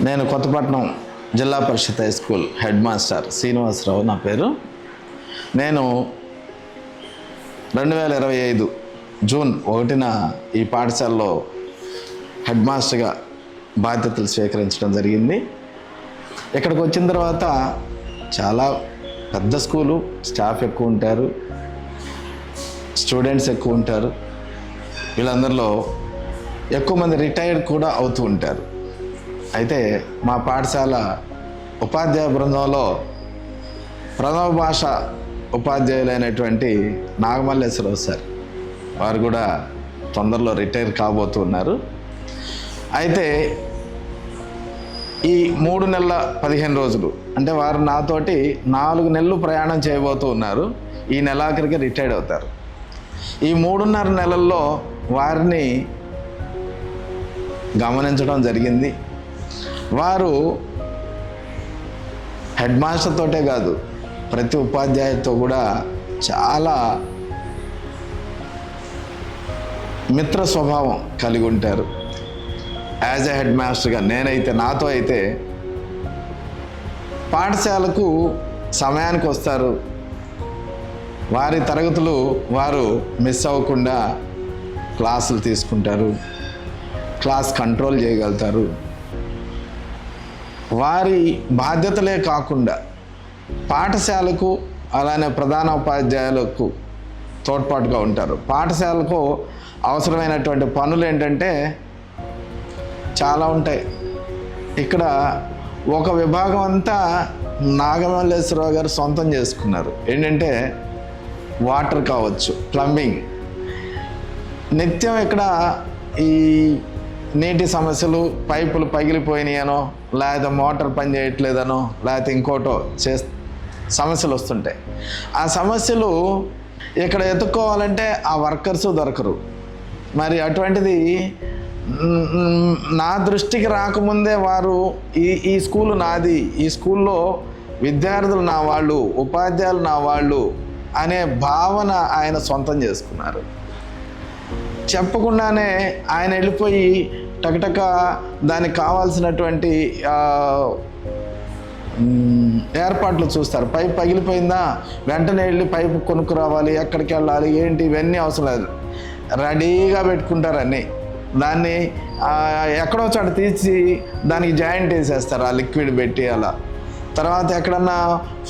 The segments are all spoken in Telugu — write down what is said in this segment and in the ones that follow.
నేను కొత్తపట్నం జిల్లా పరిషత్ high school head master Srinivasarao నా పేరు. నేను 2025 జూన్ 1న ఈ పాఠశాలలో హెడ్ మాస్టర్గా బాధ్యతలు స్వీకరించడం జరిగింది. ఇక్కడికి వచ్చిన తర్వాత చాలా పెద్ద స్కూలు, స్టాఫ్ ఎక్కువ ఉంటారు, స్టూడెంట్స్ ఎక్కువ ఉంటారు. వీళ్ళందరిలో ఎక్కువ మంది రిటైర్డ్ కూడా అవుతూ ఉంటారు. అయితే మా పాఠశాల ఉపాధ్యాయ బృందంలో ప్రథమ భాష ఉపాధ్యాయులైనటువంటి నాగమల్లేశ్వరరావు సార్, వారు కూడా తొందరలో రిటైర్ కాబోతున్నారు. అయితే ఈ 3 నెలల 15 రోజులు అంటే వారు నాతోటి 4 నెలలు ప్రయాణం చేయబోతూ ఉన్నారు. ఈ నెలాఖరికి రిటైర్డ్ అవుతారు. ఈ 3.5 నెలల్లో వారిని గమనించడం జరిగింది. వారు హెడ్ మాస్టర్ తోటే కాదు, ప్రతి ఉపాధ్యాయుతో కూడా చాలా మిత్ర స్వభావం కలిగి ఉంటారు. యాజ్ ఎ హెడ్ మాస్టర్గా నాతో అయితే పాఠశాలకు సమయానికి వస్తారు. వారి తరగతులు వారు మిస్ అవ్వకుండా క్లాసులు తీసుకుంటారు, క్లాస్ కంట్రోల్ చేయగలుగుతారు. వారి బాధ్యతలే కాకుండా పాఠశాలకు అలానే ప్రధాన ఉపాధ్యాయులకు తోడ్పాటుగా ఉంటారు. పాఠశాలకు అవసరమైనటువంటి పనులు ఏంటంటే చాలా ఉంటాయి. ఇక్కడ ఒక విభాగం అంతా నాగమల్లేశ్వరరావు గారు సొంతం చేసుకున్నారు. ఏంటంటే వాటర్ కావచ్చు, ప్లంబింగ్. నిత్యం ఇక్కడ ఈ నీటి సమస్యలు, పైపులు పగిలిపోయినాయనో, లేకపోతే మోటార్ పని చేయట్లేదనో, లేకపోతే ఇంకోటో సమస్యలు వస్తుంటాయి. ఆ సమస్యలు ఇక్కడ ఎత్తుక్కోవాలంటే ఆ వర్కర్సు దొరకరు. మరి అటువంటిది నా దృష్టికి రాకముందే వారు ఈ స్కూలు నాది, ఈ స్కూల్లో విద్యార్థులు నా వాళ్ళు, ఉపాధ్యాయులు నా వాళ్ళు అనే భావన ఆయన సొంతం చేసుకున్నారు. చెప్పకుండానే ఆయన వెళ్ళిపోయి టకటక దానికి కావాల్సినటువంటి ఏర్పాట్లు చూస్తారు. పైపు పగిలిపోయిందా, వెంటనే వెళ్ళి పైపు కొనుక్కు రావాలి, ఎక్కడికి వెళ్ళాలి, ఏంటి, ఇవన్నీ అవసరం లేదు, రెడీగా పెట్టుకుంటారు అన్నీ. దాన్ని ఎక్కడో చోట తీసి దానికి జాయింట్ వేసేస్తారు, ఆ లిక్విడ్ పెట్టి అలా. తర్వాత ఎక్కడన్నా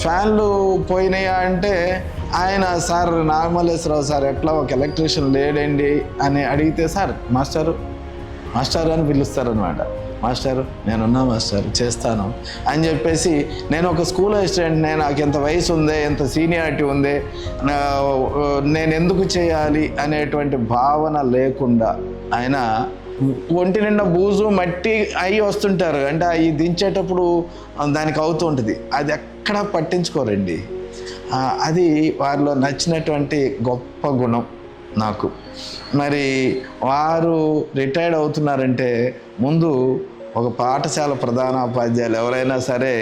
ఫ్యాన్లు పోయినాయా అంటే ఆయన, సార్ నాగమల్లేశ్వరరావు సార్ ఎట్లా ఒక ఎలక్ట్రీషియన్ లేడండి అని అడిగితే, సార్ మాస్టర్ అని పిలుస్తారనమాట. మాస్టారు నేనున్నా మాస్టర్, చేస్తాను అని చెప్పేసి, నేను ఒక స్కూల్ అసిస్టెంట్, నాకు ఎంత వయసు ఉంది, ఎంత సీనియారిటీ ఉంది, నేను ఎందుకు చేయాలి అనేటువంటి భావన లేకుండా ఆయన ఒంటి నిండా బూజు మట్టి అయి వస్తుంటారు. అంటే అవి దించేటప్పుడు దానికి అవుతూ ఉంటుంది, అది ఎక్కడా పట్టించుకోరండి. అది వారిలో నచ్చినటువంటి గొప్ప గుణం నాకు. మరి వారు రిటైర్డ్ అవుతున్నారంటే ముందు ఒక పాఠశాల ప్రధానోపాధ్యాయులు ఎవరైనా సరే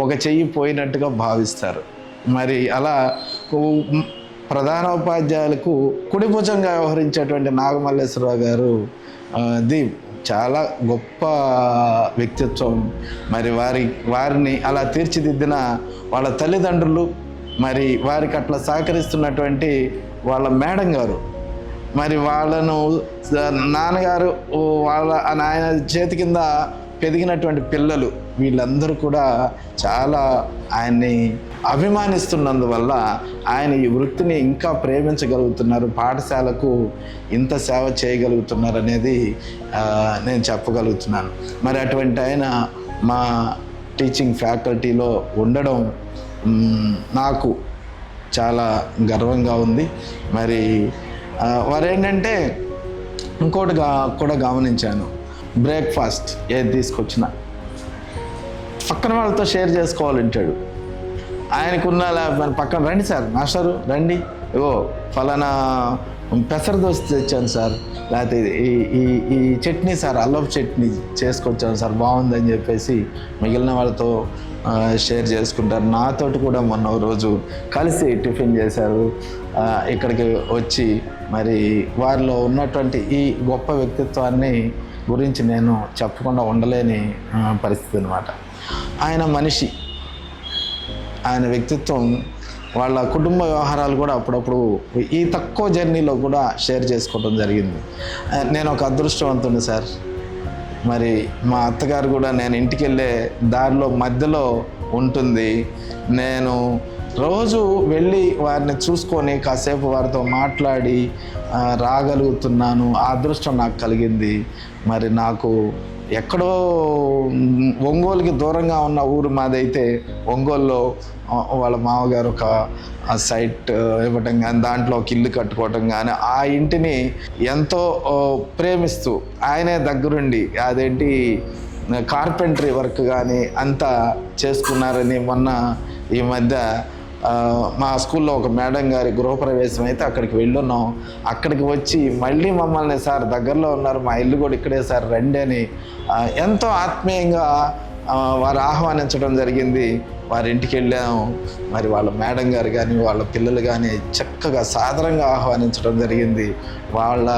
ఒక చెయ్యి పోయినట్టుగా భావిస్తారు. మరి అలా ప్రధానోపాధ్యాయులకు కుడిభుజంగా వ్యవహరించేటువంటి నాగమల్లేశ్వరరావు గారు అది చాలా గొప్ప వ్యక్తిత్వం. మరి వారిని అలా తీర్చిదిద్దిన వాళ్ళ తల్లిదండ్రులు, మరి వారికి అట్లా సహకరిస్తున్నటువంటి వాళ్ళ మేడం గారు, మరి వాళ్ళను నాన్నగారు, వాళ్ళ ఆయన చేతి కింద పెరిగినటువంటి పిల్లలు, వీళ్ళందరూ కూడా చాలా ఆయన్ని అభిమానిస్తున్నందువల్ల ఆయన ఈ వృత్తిని ఇంకా ప్రేమించగలుగుతున్నారు, పాఠశాలకు ఇంత సేవ చేయగలుగుతున్నారు అనేది నేను చెప్పగలుగుతున్నాను. మరి అటువంటి ఆయన మా టీచింగ్ ఫ్యాకల్టీలో ఉండడం నాకు చాలా గర్వంగా ఉంది. మరి వారు ఏంటంటే ఇంకోటి కూడా గమనించాను, బ్రేక్ఫాస్ట్ ఏది తీసుకొచ్చినా పక్కన వాళ్ళతో షేర్ చేసుకోవాలంటాడు. ఆయనకున్న పక్కన, రండి సార్ మాస్టరు రండి, ఇగో ఫలానా పెసర దోశ తెచ్చాను సార్, లేకపోతే ఈ చట్నీ సార్, అల్లపు చట్నీ చేసుకొచ్చాను సార్, బాగుందని చెప్పేసి మిగిలిన వాళ్ళతో షేర్ చేసుకుంటారు. నాతోటి కూడా మొన్న రోజు కలిసి టిఫిన్ చేశారు. ఇక్కడికి వచ్చి మరి వారిలో ఉన్నటువంటి ఈ గొప్ప వ్యక్తిత్వాన్ని గురించి నేను చెప్పకుండా ఉండలేని పరిస్థితి అన్నమాట. ఆయన మనిషి, ఆయన వ్యక్తిత్వం, వాళ్ళ కుటుంబ వ్యవహారాలు కూడా అప్పుడప్పుడు ఈ తక్కువ జర్నీలో కూడా షేర్ చేసుకోవడం జరిగింది. నేను ఒక అదృష్టవంతుని సార్. మరి మా అత్తగారు కూడా నేను ఇంటికి వెళ్ళే దారిలో మధ్యలో ఉంటుంది. నేను రోజు వెళ్ళి వారిని చూసుకొని కాసేపు వారితో మాట్లాడి రాగలుగుతున్నాను. ఆ అదృష్టం నాకు కలిగింది. మరి నాకు ఎక్కడో ఒంగోలుకి దూరంగా ఉన్న ఊరు మాదైతే ఒంగోలులో వాళ్ళ మామగారు ఒక సైట్ ఇవ్వటం కానీ, దాంట్లో ఒక ఇల్లు కట్టుకోవటం కానీ, ఆ ఇంటిని ఎంతో ప్రేమిస్తూ ఆయనే దగ్గరుండి అదేంటి కార్పెంటరీ వర్క్ కానీ అంతా చేసుకున్నారని మొన్న ఈ మధ్య మా స్కూల్లో ఒక మేడం గారి గృహప్రవేశం అయితే అక్కడికి వెళ్ళున్నాం. అక్కడికి వచ్చి మళ్ళీ మమ్మల్ని సార్ దగ్గరలో ఉన్నారు, మా ఇల్లు కూడా ఇక్కడే సార్ రండి అని ఎంతో ఆత్మీయంగా వారు ఆహ్వానించడం జరిగింది. వారి ఇంటికి వెళ్ళాము. మరి వాళ్ళ మేడం గారు కానీ వాళ్ళ పిల్లలు కానీ చక్కగా సాదరంగా ఆహ్వానించడం జరిగింది. వాళ్ళ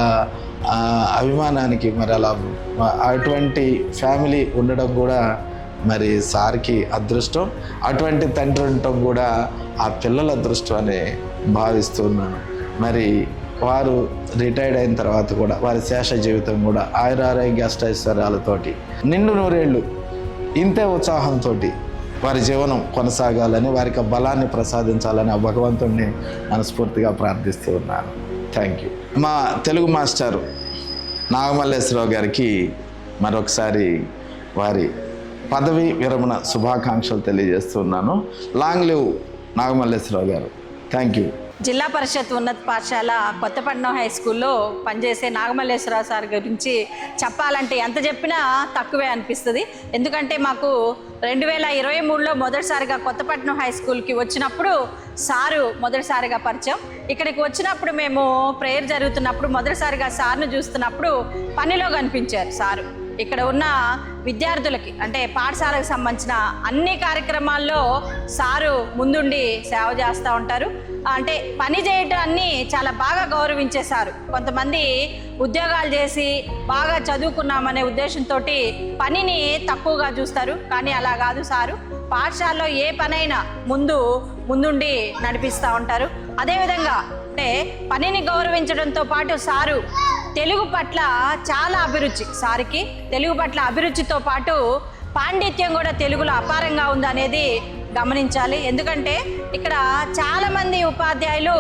అభిమానానికి మరి అలా అటువంటి ఫ్యామిలీ ఉండడం కూడా మరి సార్కి అదృష్టం. అటువంటి తండ్రి ఉండటం కూడా ఆ పిల్లల అదృష్టం అని భావిస్తున్నాను. మరి వారు రిటైర్డ్ అయిన తర్వాత కూడా వారి శేష జీవితం కూడా ఆయురారోగ్య అష్టైశ్వర్యాలతోటి నిండు నూరేళ్ళు ఇంతే ఉత్సాహంతో వారి జీవనం కొనసాగాలని, వారికి బలాన్ని ప్రసాదించాలని ఆ భగవంతుడిని మనస్ఫూర్తిగా ప్రార్థిస్తూ ఉన్నాను. Thank you. మా తెలుగు మాస్టారు నాగమల్లేశ్వరరావు గారికి మరొకసారి వారి పదవి విరమణ శుభాకాంక్షలు తెలియజేస్తున్నాను. లాంగ్ లివ్ నాగమల్లేశ్వరరావు గారు. Thank you. జిల్లా పరిషత్ ఉన్నత పాఠశాల కొత్తపట్నం హై స్కూల్లో పనిచేసే నాగమల్లేశ్వరరావు సార్ గురించి చెప్పాలంటే ఎంత చెప్పినా తక్కువే అనిపిస్తుంది. ఎందుకంటే మాకు 2023లో మొదటిసారిగా కొత్తపట్నం హై స్కూల్కి వచ్చినప్పుడు సారు మొదటిసారిగా పరిచయం. ఇక్కడికి వచ్చినప్పుడు మేము ప్రేయర్ జరుగుతున్నప్పుడు మొదటిసారిగా సార్ను చూస్తున్నప్పుడు పనిలో కనిపించారు సారు. ఇక్కడ ఉన్న విద్యార్థులకి అంటే పాఠశాలకు సంబంధించిన అన్ని కార్యక్రమాల్లో సారు ముందుండి సేవ చేస్తూ ఉంటారు. అంటే పని చేయటాన్ని చాలా బాగా గౌరవించేశారు. కొంతమంది ఉద్యోగాలు చేసి బాగా చదువుకున్నామనే ఉద్దేశంతో పనిని తక్కువగా చూస్తారు. కానీ అలా కాదు, సారు పాఠశాలలో ఏ పనైనా ముందుండి నడిపిస్తూ ఉంటారు. అదేవిధంగా అంటే పనిని గౌరవించడంతో పాటు సారు తెలుగు పట్ల చాలా అభిరుచి. సార్కి తెలుగు పట్ల అభిరుచితో పాటు పాండిత్యం కూడా తెలుగులో అపారంగా ఉందనేది గమనించాలి. ఎందుకంటే ఇక్కడ చాలామంది ఉపాధ్యాయులు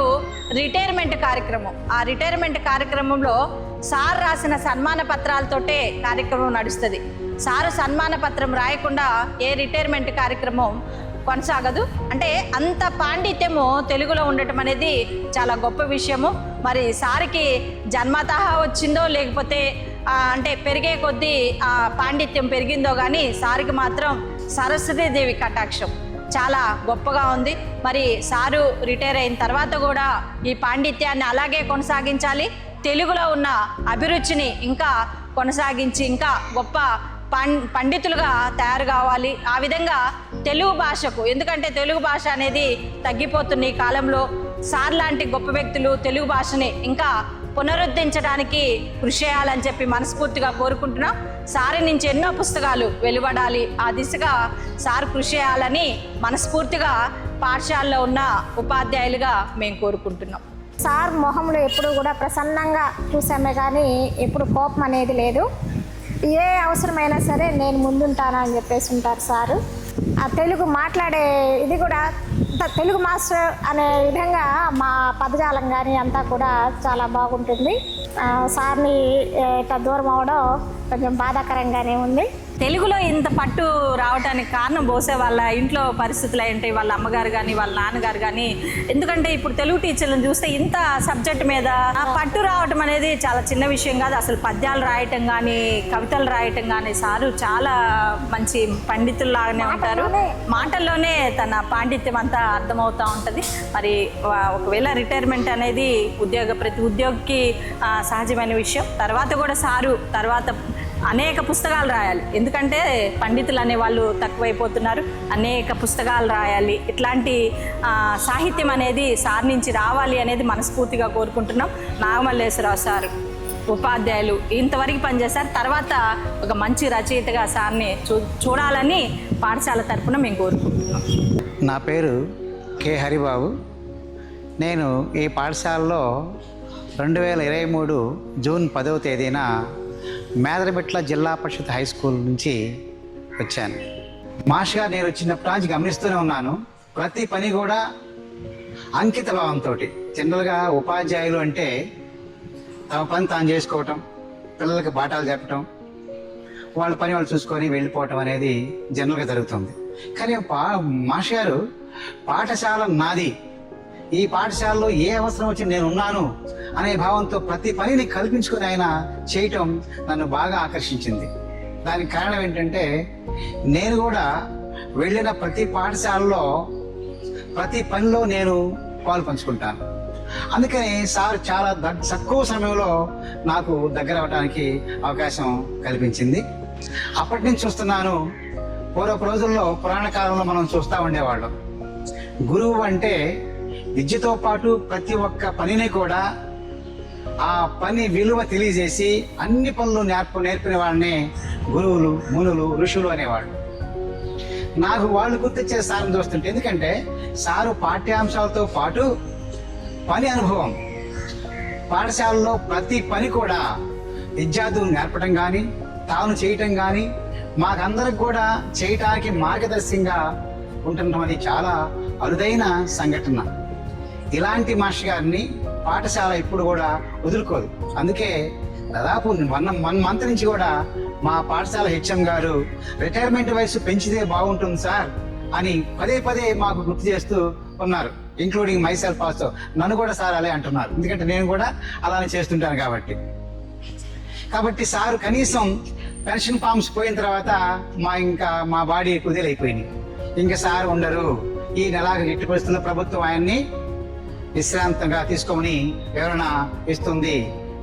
రిటైర్మెంట్ కార్యక్రమం, ఆ రిటైర్మెంట్ కార్యక్రమంలో సార్ రాసిన సన్మాన పత్రాలతోటే కార్యక్రమం నడుస్తుంది. సారు సన్మాన పత్రం రాయకుండా ఏ రిటైర్మెంట్ కార్యక్రమం కొనసాగదు. అంటే అంత పాండిత్యము తెలుగులో ఉండటం అనేది చాలా గొప్ప విషయము. మరి సార్కి జన్మతః వచ్చిందో లేకపోతే అంటే పెరిగే కొద్దీ ఆ పాండిత్యం పెరిగిందో కానీ సార్కి మాత్రం సరస్వతీదేవి కటాక్షం చాలా గొప్పగా ఉంది. మరి సారు రిటైర్ అయిన తర్వాత కూడా ఈ పాండిత్యాన్ని అలాగే కొనసాగించాలి. తెలుగులో ఉన్న అభిరుచిని ఇంకా కొనసాగించి ఇంకా గొప్ప పండితులుగా తయారు కావాలి. ఆ విధంగా తెలుగు భాషకు, ఎందుకంటే తెలుగు భాష అనేది తగ్గిపోతున్న ఈ కాలంలో సార్ లాంటి గొప్ప వ్యక్తులు తెలుగు భాషని ఇంకా పునరుద్ధరించడానికి కృషి చేయాలని చెప్పి మనస్ఫూర్తిగా కోరుకుంటున్నాం. సార్ నుంచి ఎన్నో పుస్తకాలు వెలువడాలి, ఆ దిశగా సార్ కృషి చేయాలని మనస్ఫూర్తిగా పాఠశాలలో ఉన్న ఉపాధ్యాయులుగా మేము కోరుకుంటున్నాం. సార్ మొహంలో ఎప్పుడు కూడా ప్రసన్నంగా చూసామే కానీ ఎప్పుడు కోపం అనేది లేదు. ఏ అవసరమైనా సరే నేను ముందుంటానని చెప్పేసి ఉంటారు సారు. ఆ తెలుగు మాట్లాడే ఇది కూడా తెలుగు మాస్టర్ అనే విధంగా మా పదజాలం కానీ అంతా కూడా చాలా బాగుంటుంది. సార్ని దూరం అవడం కొంచెం బాధాకరంగానే ఉంది. తెలుగులో ఇంత పట్టు రావడానికి కారణం బహుశా వాళ్ళ ఇంట్లో పరిస్థితులు ఏంటి, వాళ్ళ అమ్మగారు కానీ వాళ్ళ నాన్నగారు కానీ. ఎందుకంటే ఇప్పుడు తెలుగు టీచర్లను చూస్తే ఇంత సబ్జెక్ట్ మీద పట్టు రావటం అనేది చాలా చిన్న విషయం కాదు. అసలు పద్యాలు రాయటం కానీ కవితలు రాయటం కానీ సారు చాలా మంచి పండితుల్లాగానే ఉంటారు. మాటల్లోనే తన పాండిత్యం అంతా అర్థమవుతూ ఉంటుంది. మరి ఒకవేళ రిటైర్మెంట్ అనేది ప్రతి ఉద్యోగికి సహజమైన విషయం. తర్వాత కూడా సారు తర్వాత అనేక పుస్తకాలు రాయాలి. ఎందుకంటే పండితులు అనే వాళ్ళు తక్కువైపోతున్నారు. అనేక పుస్తకాలు రాయాలి. ఇట్లాంటి సాహిత్యం అనేది సార్ నుంచి రావాలి అనేది మనస్ఫూర్తిగా కోరుకుంటున్నాం. నాగమల్లేశ్వరరావు సార్ ఉపాధ్యాయులు ఇంతవరకు పనిచేశారు. తర్వాత ఒక మంచి రచయితగా సార్ని చూడాలని పాఠశాల తరఫున మేము కోరుకుంటున్నాం. నా పేరు కె హరిబాబు. నేను ఈ పాఠశాలలో 2023 జూన్ 10వ తేదీన మేదరమెట్ల జిల్లా పరిషత్ హై స్కూల్ నుంచి వచ్చాను. మాస్టర్ గారు నేను వచ్చినప్పటి నుంచి గమనిస్తూనే ఉన్నాను. ప్రతి పని కూడా అంకిత భావంతో. జనరల్గా ఉపాధ్యాయులు అంటే తమ పని తాను చేసుకోవటం, పిల్లలకి పాఠాలు చెప్పటం, వాళ్ళ పని వాళ్ళు చూసుకొని వెళ్ళిపోవటం అనేది జనరల్గా జరుగుతుంది. కానీ మాస్టర్ గారు పాఠశాల నాది, ఈ పాఠశాలలో ఏ అవసరం వచ్చి నేను ఉన్నాను అనే భావంతో ప్రతి పనిని కల్పించుకుని ఆయన చేయటం నన్ను బాగా ఆకర్షించింది. దానికి కారణం ఏంటంటే నేను కూడా వెళ్ళిన ప్రతి పాఠశాలలో ప్రతి పనిలో నేను పాలు పంచుకుంటాను. అందుకని సార్ చాలా తక్కువ సమయంలో నాకు దగ్గర అవడానికి అవకాశం కల్పించింది. అప్పటి నుంచి చూస్తున్నాను. పూర్వపు రోజుల్లో పురాణ కాలంలో మనం చూస్తూ ఉండేవాళ్ళం. గురువు అంటే విద్యతో పాటు ప్రతి ఒక్క పనిని కూడా ఆ పని విలువ తెలియజేసి అన్ని పనులు నేర్పిన వాళ్ళని గురువులు, మునులు, ఋషులు అనేవాళ్ళు. నాకు వాళ్ళు గుర్తొచ్చే సార్ని చూస్తుంటే, ఎందుకంటే సారు పాఠ్యాంశాలతో పాటు పని అనుభవం, పాఠశాలలో ప్రతి పని కూడా విద్యార్థులు నేర్పడం కానీ తాను చేయటం కానీ మాకందరికి కూడా చేయటానికి మార్గదర్శకంగా ఉంటుండడం అది చాలా అరుదైన సంఘటన. ఇలాంటి మాస్టర్ గారిని పాఠశాల ఇప్పుడు కూడా వదులుకోదు. అందుకే దాదాపు 1 మంత్ నుంచి కూడా మా పాఠశాల హెచ్ఎం గారు రిటైర్మెంట్ వయసు పెంచితే బాగుంటుంది సార్ అని పదే మాకు గుర్తు చేస్తూ ఉన్నారు. Including my self also. నన్ను కూడా సార్ అలా అంటున్నారు, ఎందుకంటే నేను కూడా అలానే చేస్తుంటాను కాబట్టి సార్ కనీసం పెన్షన్ ఫార్మ్స్ పోయిన తర్వాత మా బాడీ కుదేలైపోయింది. ఇంకా సార్ ఉండరు, ఈ నెలాఖరు ఎట్టి పరిస్థితుల్లో ప్రభుత్వం ఆయన్ని విశ్రాంతంగా తీసుకోమని వివరణ ఇస్తుంది.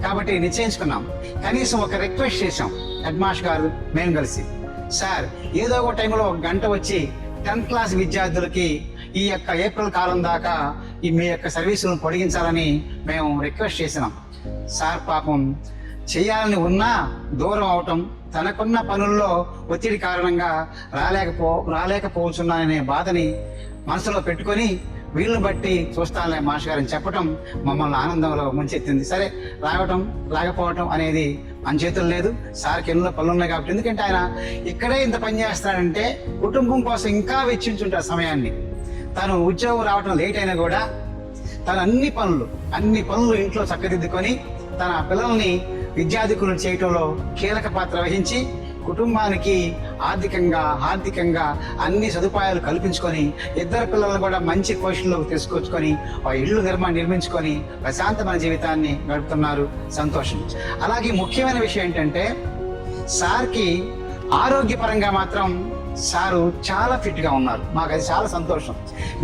కాబట్టి నిశ్చయించుకున్నాం. కనీసం ఒక రిక్వెస్ట్ చేశాం హెడ్ మాస్టర్ గారు మేము కలిసి, సార్ ఏదో ఒక టైంలో 1 గంట వచ్చి 10th క్లాస్ విద్యార్థులకి ఈ యొక్క ఏప్రిల్ కాలం దాకా మీ యొక్క సర్వీసులను పొడిగించాలని మేము రిక్వెస్ట్ చేసినాం. సార్ పాపం చేయాలని ఉన్నా దూరం అవటం, తనకున్న పనుల్లో ఒత్తిడి కారణంగా రాలేకపోతున్నాననే బాధని మనసులో పెట్టుకొని వీళ్ళని బట్టి చూస్తానులే మాస్టర్ గారిని చెప్పటం మమ్మల్ని ఆనందంలో ముంచెత్తింది. సరే, రాకపోవటం అనేది మన చేతులు లేదు. సార్కి ఎన్నో పనులు ఉన్నాయి కాబట్టి. ఎందుకంటే ఆయన ఇక్కడే ఇంత పని చేస్తాడంటే కుటుంబం కోసం ఇంకా వెచ్చించుంటారు సమయాన్ని. తను ఉద్యోగం రావటం లేట్ అయినా కూడా తను అన్ని పనులు ఇంట్లో చక్కదిద్దుకొని తన పిల్లల్ని విద్యార్థికులను చేయటంలో కీలక పాత్ర వహించి కుటుంబానికి ఆర్థికంగా అన్ని సదుపాయాలు కల్పించుకొని 2 పిల్లలను కూడా మంచి పొజిషన్లోకి తీసుకొచ్చుకొని ఇళ్ళు నిర్మించుకొని ప్రశాంతమైన జీవితాన్ని గడుపుతున్నారు. సంతోషం. అలాగే ముఖ్యమైన విషయం ఏంటంటే సార్కి ఆరోగ్యపరంగా మాత్రం సారు చాలా ఫిట్గా ఉన్నారు. మాకు అది చాలా సంతోషం.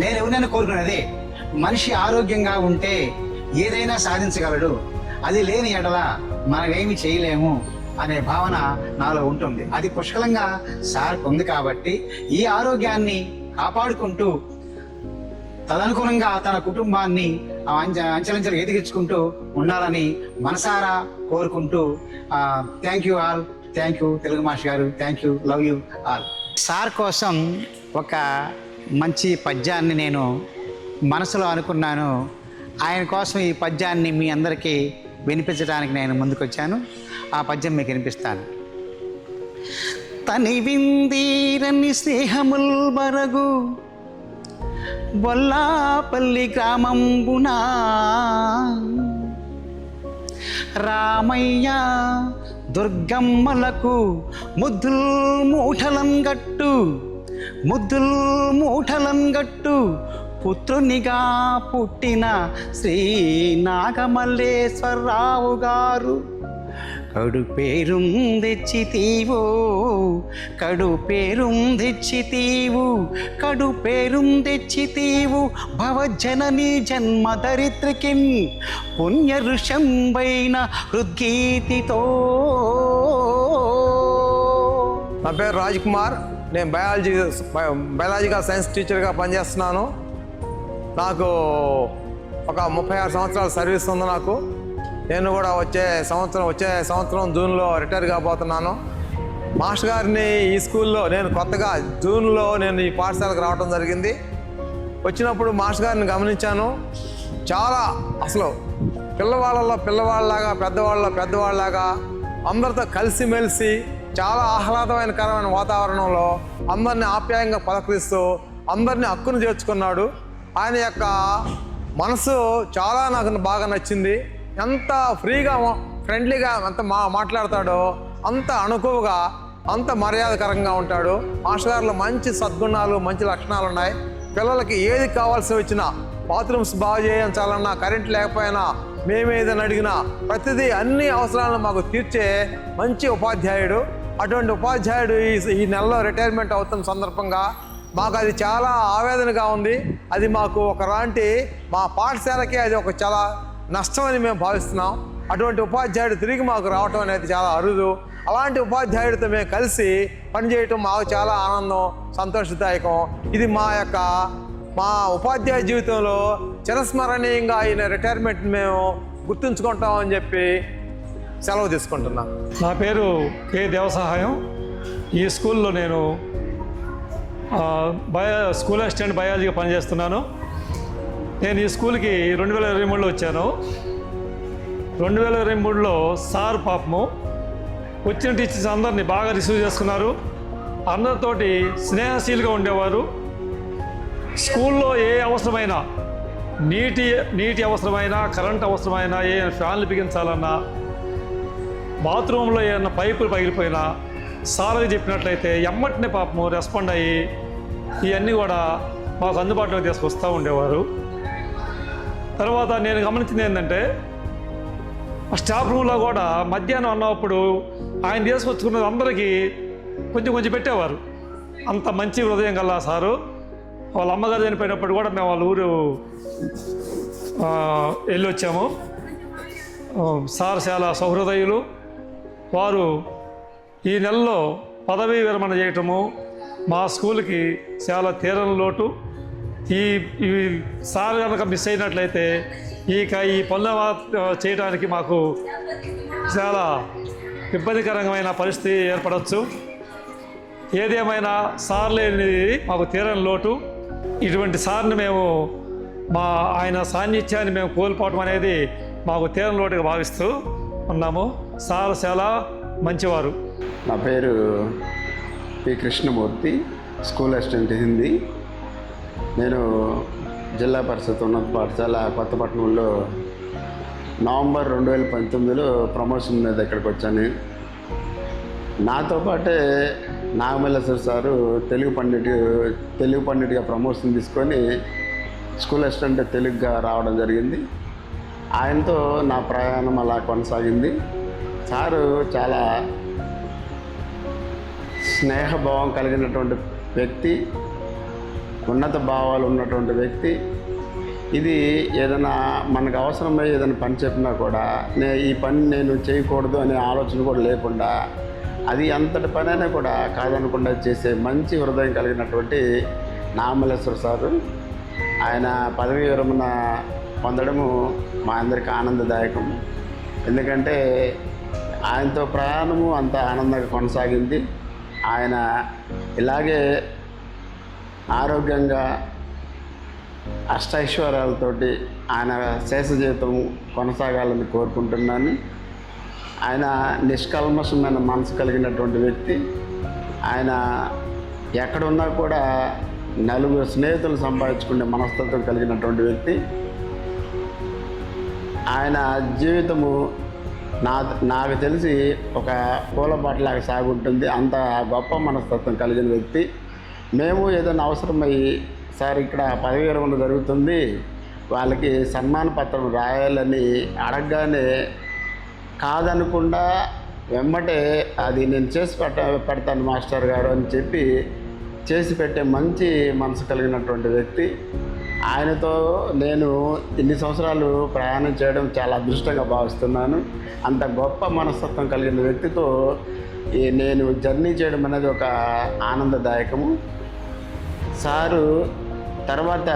నేను ఎవరైనా కోరుకునేది, మనిషి ఆరోగ్యంగా ఉంటే ఏదైనా సాధించగలడు, అది లేని ఎడల మనమేమి చేయలేము అనే భావన నాలో ఉంటుంది. అది పుష్కలంగా సార్కు ఉంది. కాబట్టి ఈ ఆరోగ్యాన్ని కాపాడుకుంటూ తదనుగుణంగా తన కుటుంబాన్ని అంచెలంచెలు ఎదిగించుకుంటూ ఉండాలని మనసారా కోరుకుంటూ thank you all. Thank you Telugu master గారు. Thank you. Love you all. Sir కోసం ఒక మంచి పద్యాన్ని నేను మనసులో అనుకున్నాను. ఆయన కోసం ఈ పద్యాన్ని మీ అందరికీ వినిపించడానికి నేను ముందుకొచ్చాను. ఆ పద్యం మీకు వినిపిస్తాను. తని విందీరని స్నేహముల్ బరగు బొల్లాపల్లి గ్రామంబునా రామయ్య దుర్గమ్మలకు ముద్దుల్ మూఠలం గట్టు పుత్రునిగా పుట్టిన శ్రీ నాగమల్లేశ్వరరావు గారు కడు పేరుం తెచ్చితీవు భవజననీ జన్మదరిత్రికిన్ పుణ్య ఋషంబైన హృద్గీతితో నా పేరు రాజ్ కుమార్. నేను బయాలజికల్ సైన్స్ టీచర్గా పనిచేస్తున్నాను. నాకు ఒక 36 సంవత్సరాల సర్వీస్ ఉంది నాకు. నేను కూడా వచ్చే సంవత్సరం జూన్లో రిటైర్ కాబోతున్నాను. మాస్టర్ గారిని ఈ స్కూల్లో నేను కొత్తగా జూన్లో నేను ఈ పాఠశాలకు రావడం జరిగింది. వచ్చినప్పుడు మాస్టర్ గారిని గమనించాను. చాలా అసలు పిల్లవాళ్ళలాగా పెద్దవాళ్ళలాగా అందరితో కలిసిమెలిసి చాలా ఆహ్లాదకరమైన వాతావరణంలో అందరినీ ఆప్యాయంగా పలకరిస్తూ అందరినీ హక్కును చేర్చుకున్నాడు. ఆయన యొక్క మనసు చాలా నాకు బాగా నచ్చింది. ఎంత ఫ్రీగా ఫ్రెండ్లీగా ఎంత మాట్లాడతాడో అంత అణకువగా అంత మర్యాదకరంగా ఉంటాడు. మాస్టర్ గారిలో మంచి సద్గుణాలు మంచి లక్షణాలు ఉన్నాయి. పిల్లలకి ఏది కావాల్సి వచ్చినా బాత్రూమ్స్ బాగు చేయించాలన్నా కరెంట్ లేకపోయినా మేమేదైనా అడిగినా ప్రతిదీ అన్ని అవసరాలను మాకు తీర్చే మంచి ఉపాధ్యాయుడు. అటువంటి ఉపాధ్యాయుడు ఈ నెలలో రిటైర్మెంట్ అవుతున్న సందర్భంగా మాకు అది చాలా ఆవేదనగా ఉంది. అది మాకు ఒకలాంటి మా పాఠశాలకే అది ఒక చాలా నష్టం అని మేము భావిస్తున్నాం. అటువంటి ఉపాధ్యాయుడు తిరిగి మాకు రావటం అనేది చాలా అరుదు. అలాంటి ఉపాధ్యాయుడితో మేము కలిసి పనిచేయటం మాకు చాలా ఆనందం, సంతోషదాయకం. ఇది మా ఉపాధ్యాయ జీవితంలో చిరస్మరణీయంగా అయిన రిటైర్మెంట్ మేము గుర్తుంచుకుంటామని చెప్పి సెలవు తీసుకుంటున్నాను. నా పేరు కె దేవసహాయం. ఈ స్కూల్లో నేను స్కూల్ అసిస్టెంట్ బయాలజీగా పనిచేస్తున్నాను. నేను ఈ స్కూల్కి 2023లో వచ్చాను. 2023లో సార్ పాపము వచ్చిన టీచర్స్ అందరినీ బాగా రిసీవ్ చేసుకున్నారు. అందరితోటి స్నేహశీలుగా ఉండేవారు. స్కూల్లో ఏ అవసరమైనా నీటి అవసరమైనా కరెంట్ అవసరమైనా ఏ ఫ్యాన్లు బిగించాలన్నా బాత్రూంలో ఏమన్నా పైపులు పగిలిపోయినా సార్కి చెప్పినట్లయితే ఎమ్మటినే పాపము రెస్పాండ్ అయ్యి ఇవన్నీ కూడా మాకు అందుబాటులోకి తీసుకొస్తూ ఉండేవారు. తర్వాత నేను గమనించింది ఏంటంటే స్టాఫ్ రూమ్లో కూడా మధ్యాహ్నం అన్నప్పుడు ఆయన తీసుకొచ్చుకున్నది అందరికీ కొంచెం పెట్టేవారు. అంత మంచి హృదయం గల సారు. వాళ్ళ అమ్మగారు చనిపోయినప్పుడు కూడా మేము వాళ్ళ ఊరు వెళ్ళి వచ్చాము. సార్ చాలా సహృదయులు. వారు ఈ నెలలో పదవీ విరమణ చేయటము మా స్కూల్కి చాలా తీరని లోటు. ఈ సార్ కనుక మిస్ అయినట్లయితే ఈ పనులు చేయడానికి మాకు చాలా ఇబ్బందికరమైన పరిస్థితి ఏర్పడవచ్చు. ఏదేమైనా సార్ లేనిది మాకు తీరని లోటు. ఇటువంటి సార్ని మేము ఆయన సాన్నిధ్యాన్ని మేము కోల్పోవటం అనేది మాకు తీరని లోటుగా భావిస్తూ ఉన్నాము. సార్ చాలా మంచివారు. నా పేరు P Krishnamurthy, school assistant Hindi. నేను జిల్లా పరిషత్ ఉన్నత పాఠశాల కొత్తపట్నంలో నవంబర్ 2019లో ప్రమోషన్ మీద ఇక్కడికి వచ్చాను. నాతో పాటే నాగమల్లేశ్వర సారు తెలుగు పండిట్గా ప్రమోషన్ తీసుకొని స్కూల్ అసిస్టెంట్ తెలుగుగా రావడం జరిగింది. ఆయనతో నా ప్రయాణం అలా కొనసాగింది. సారు చాలా స్నేహభావం కలిగినటువంటి వ్యక్తి, ఉన్నత భావాలు ఉన్నటువంటి వ్యక్తి. ఇది ఏదైనా మనకు అవసరమై ఏదైనా పని చెప్పినా కూడా ఈ పని నేను చేయకూడదు అనే ఆలోచన కూడా లేకుండా అది ఎంతటి పని అయినా కూడా కాదనకుండా చేసే మంచి హృదయం కలిగినటువంటి నాగమల్లేశ్వర సారు. ఆయన పదవీ విరమణ పొందడము మా అందరికీ ఆనందదాయకం. ఎందుకంటే ఆయనతో ప్రయాణము అంత ఆనందంగా కొనసాగింది. ఆయన ఇలాగే ఆరోగ్యంగా అష్టైశ్వర్యాలతోటి ఆయన శేష జీవితం కొనసాగాలని కోరుకుంటున్నాను. ఆయన నిష్కల్మషమైన మనసు కలిగినటువంటి వ్యక్తి. ఆయన ఎక్కడున్నా కూడా నలుగురు స్నేహితులు సంపాదించుకునే మనస్తత్వం కలిగినటువంటి వ్యక్తి. ఆయన జీవితము నాకు తెలిసి ఒక పూలబాటలాగా సాగుంటుంది. అంత గొప్ప మనస్తత్వం కలిగిన వ్యక్తి. మేము ఏదైనా అవసరమయ్యి సార్ ఇక్కడ పదవీ విరమణ జరుగుతుంది, వాళ్ళకి సన్మాన పత్రం రాయాలని అడగగానే కాదనకుండా వెంబటే అది నేను చేసి పెడతాను మాస్టర్ గారు అని చెప్పి చేసి పెట్టే మంచి మనసు కలిగినటువంటి వ్యక్తి. ఆయనతో నేను ఇన్ని సంవత్సరాలు ప్రయాణం చేయడం చాలా అదృష్టంగా భావిస్తున్నాను. అంత గొప్ప మనస్తత్వం కలిగిన వ్యక్తితో నేను జర్నీ చేయడం అనేది ఒక ఆనందదాయకము. సారు తర్వాత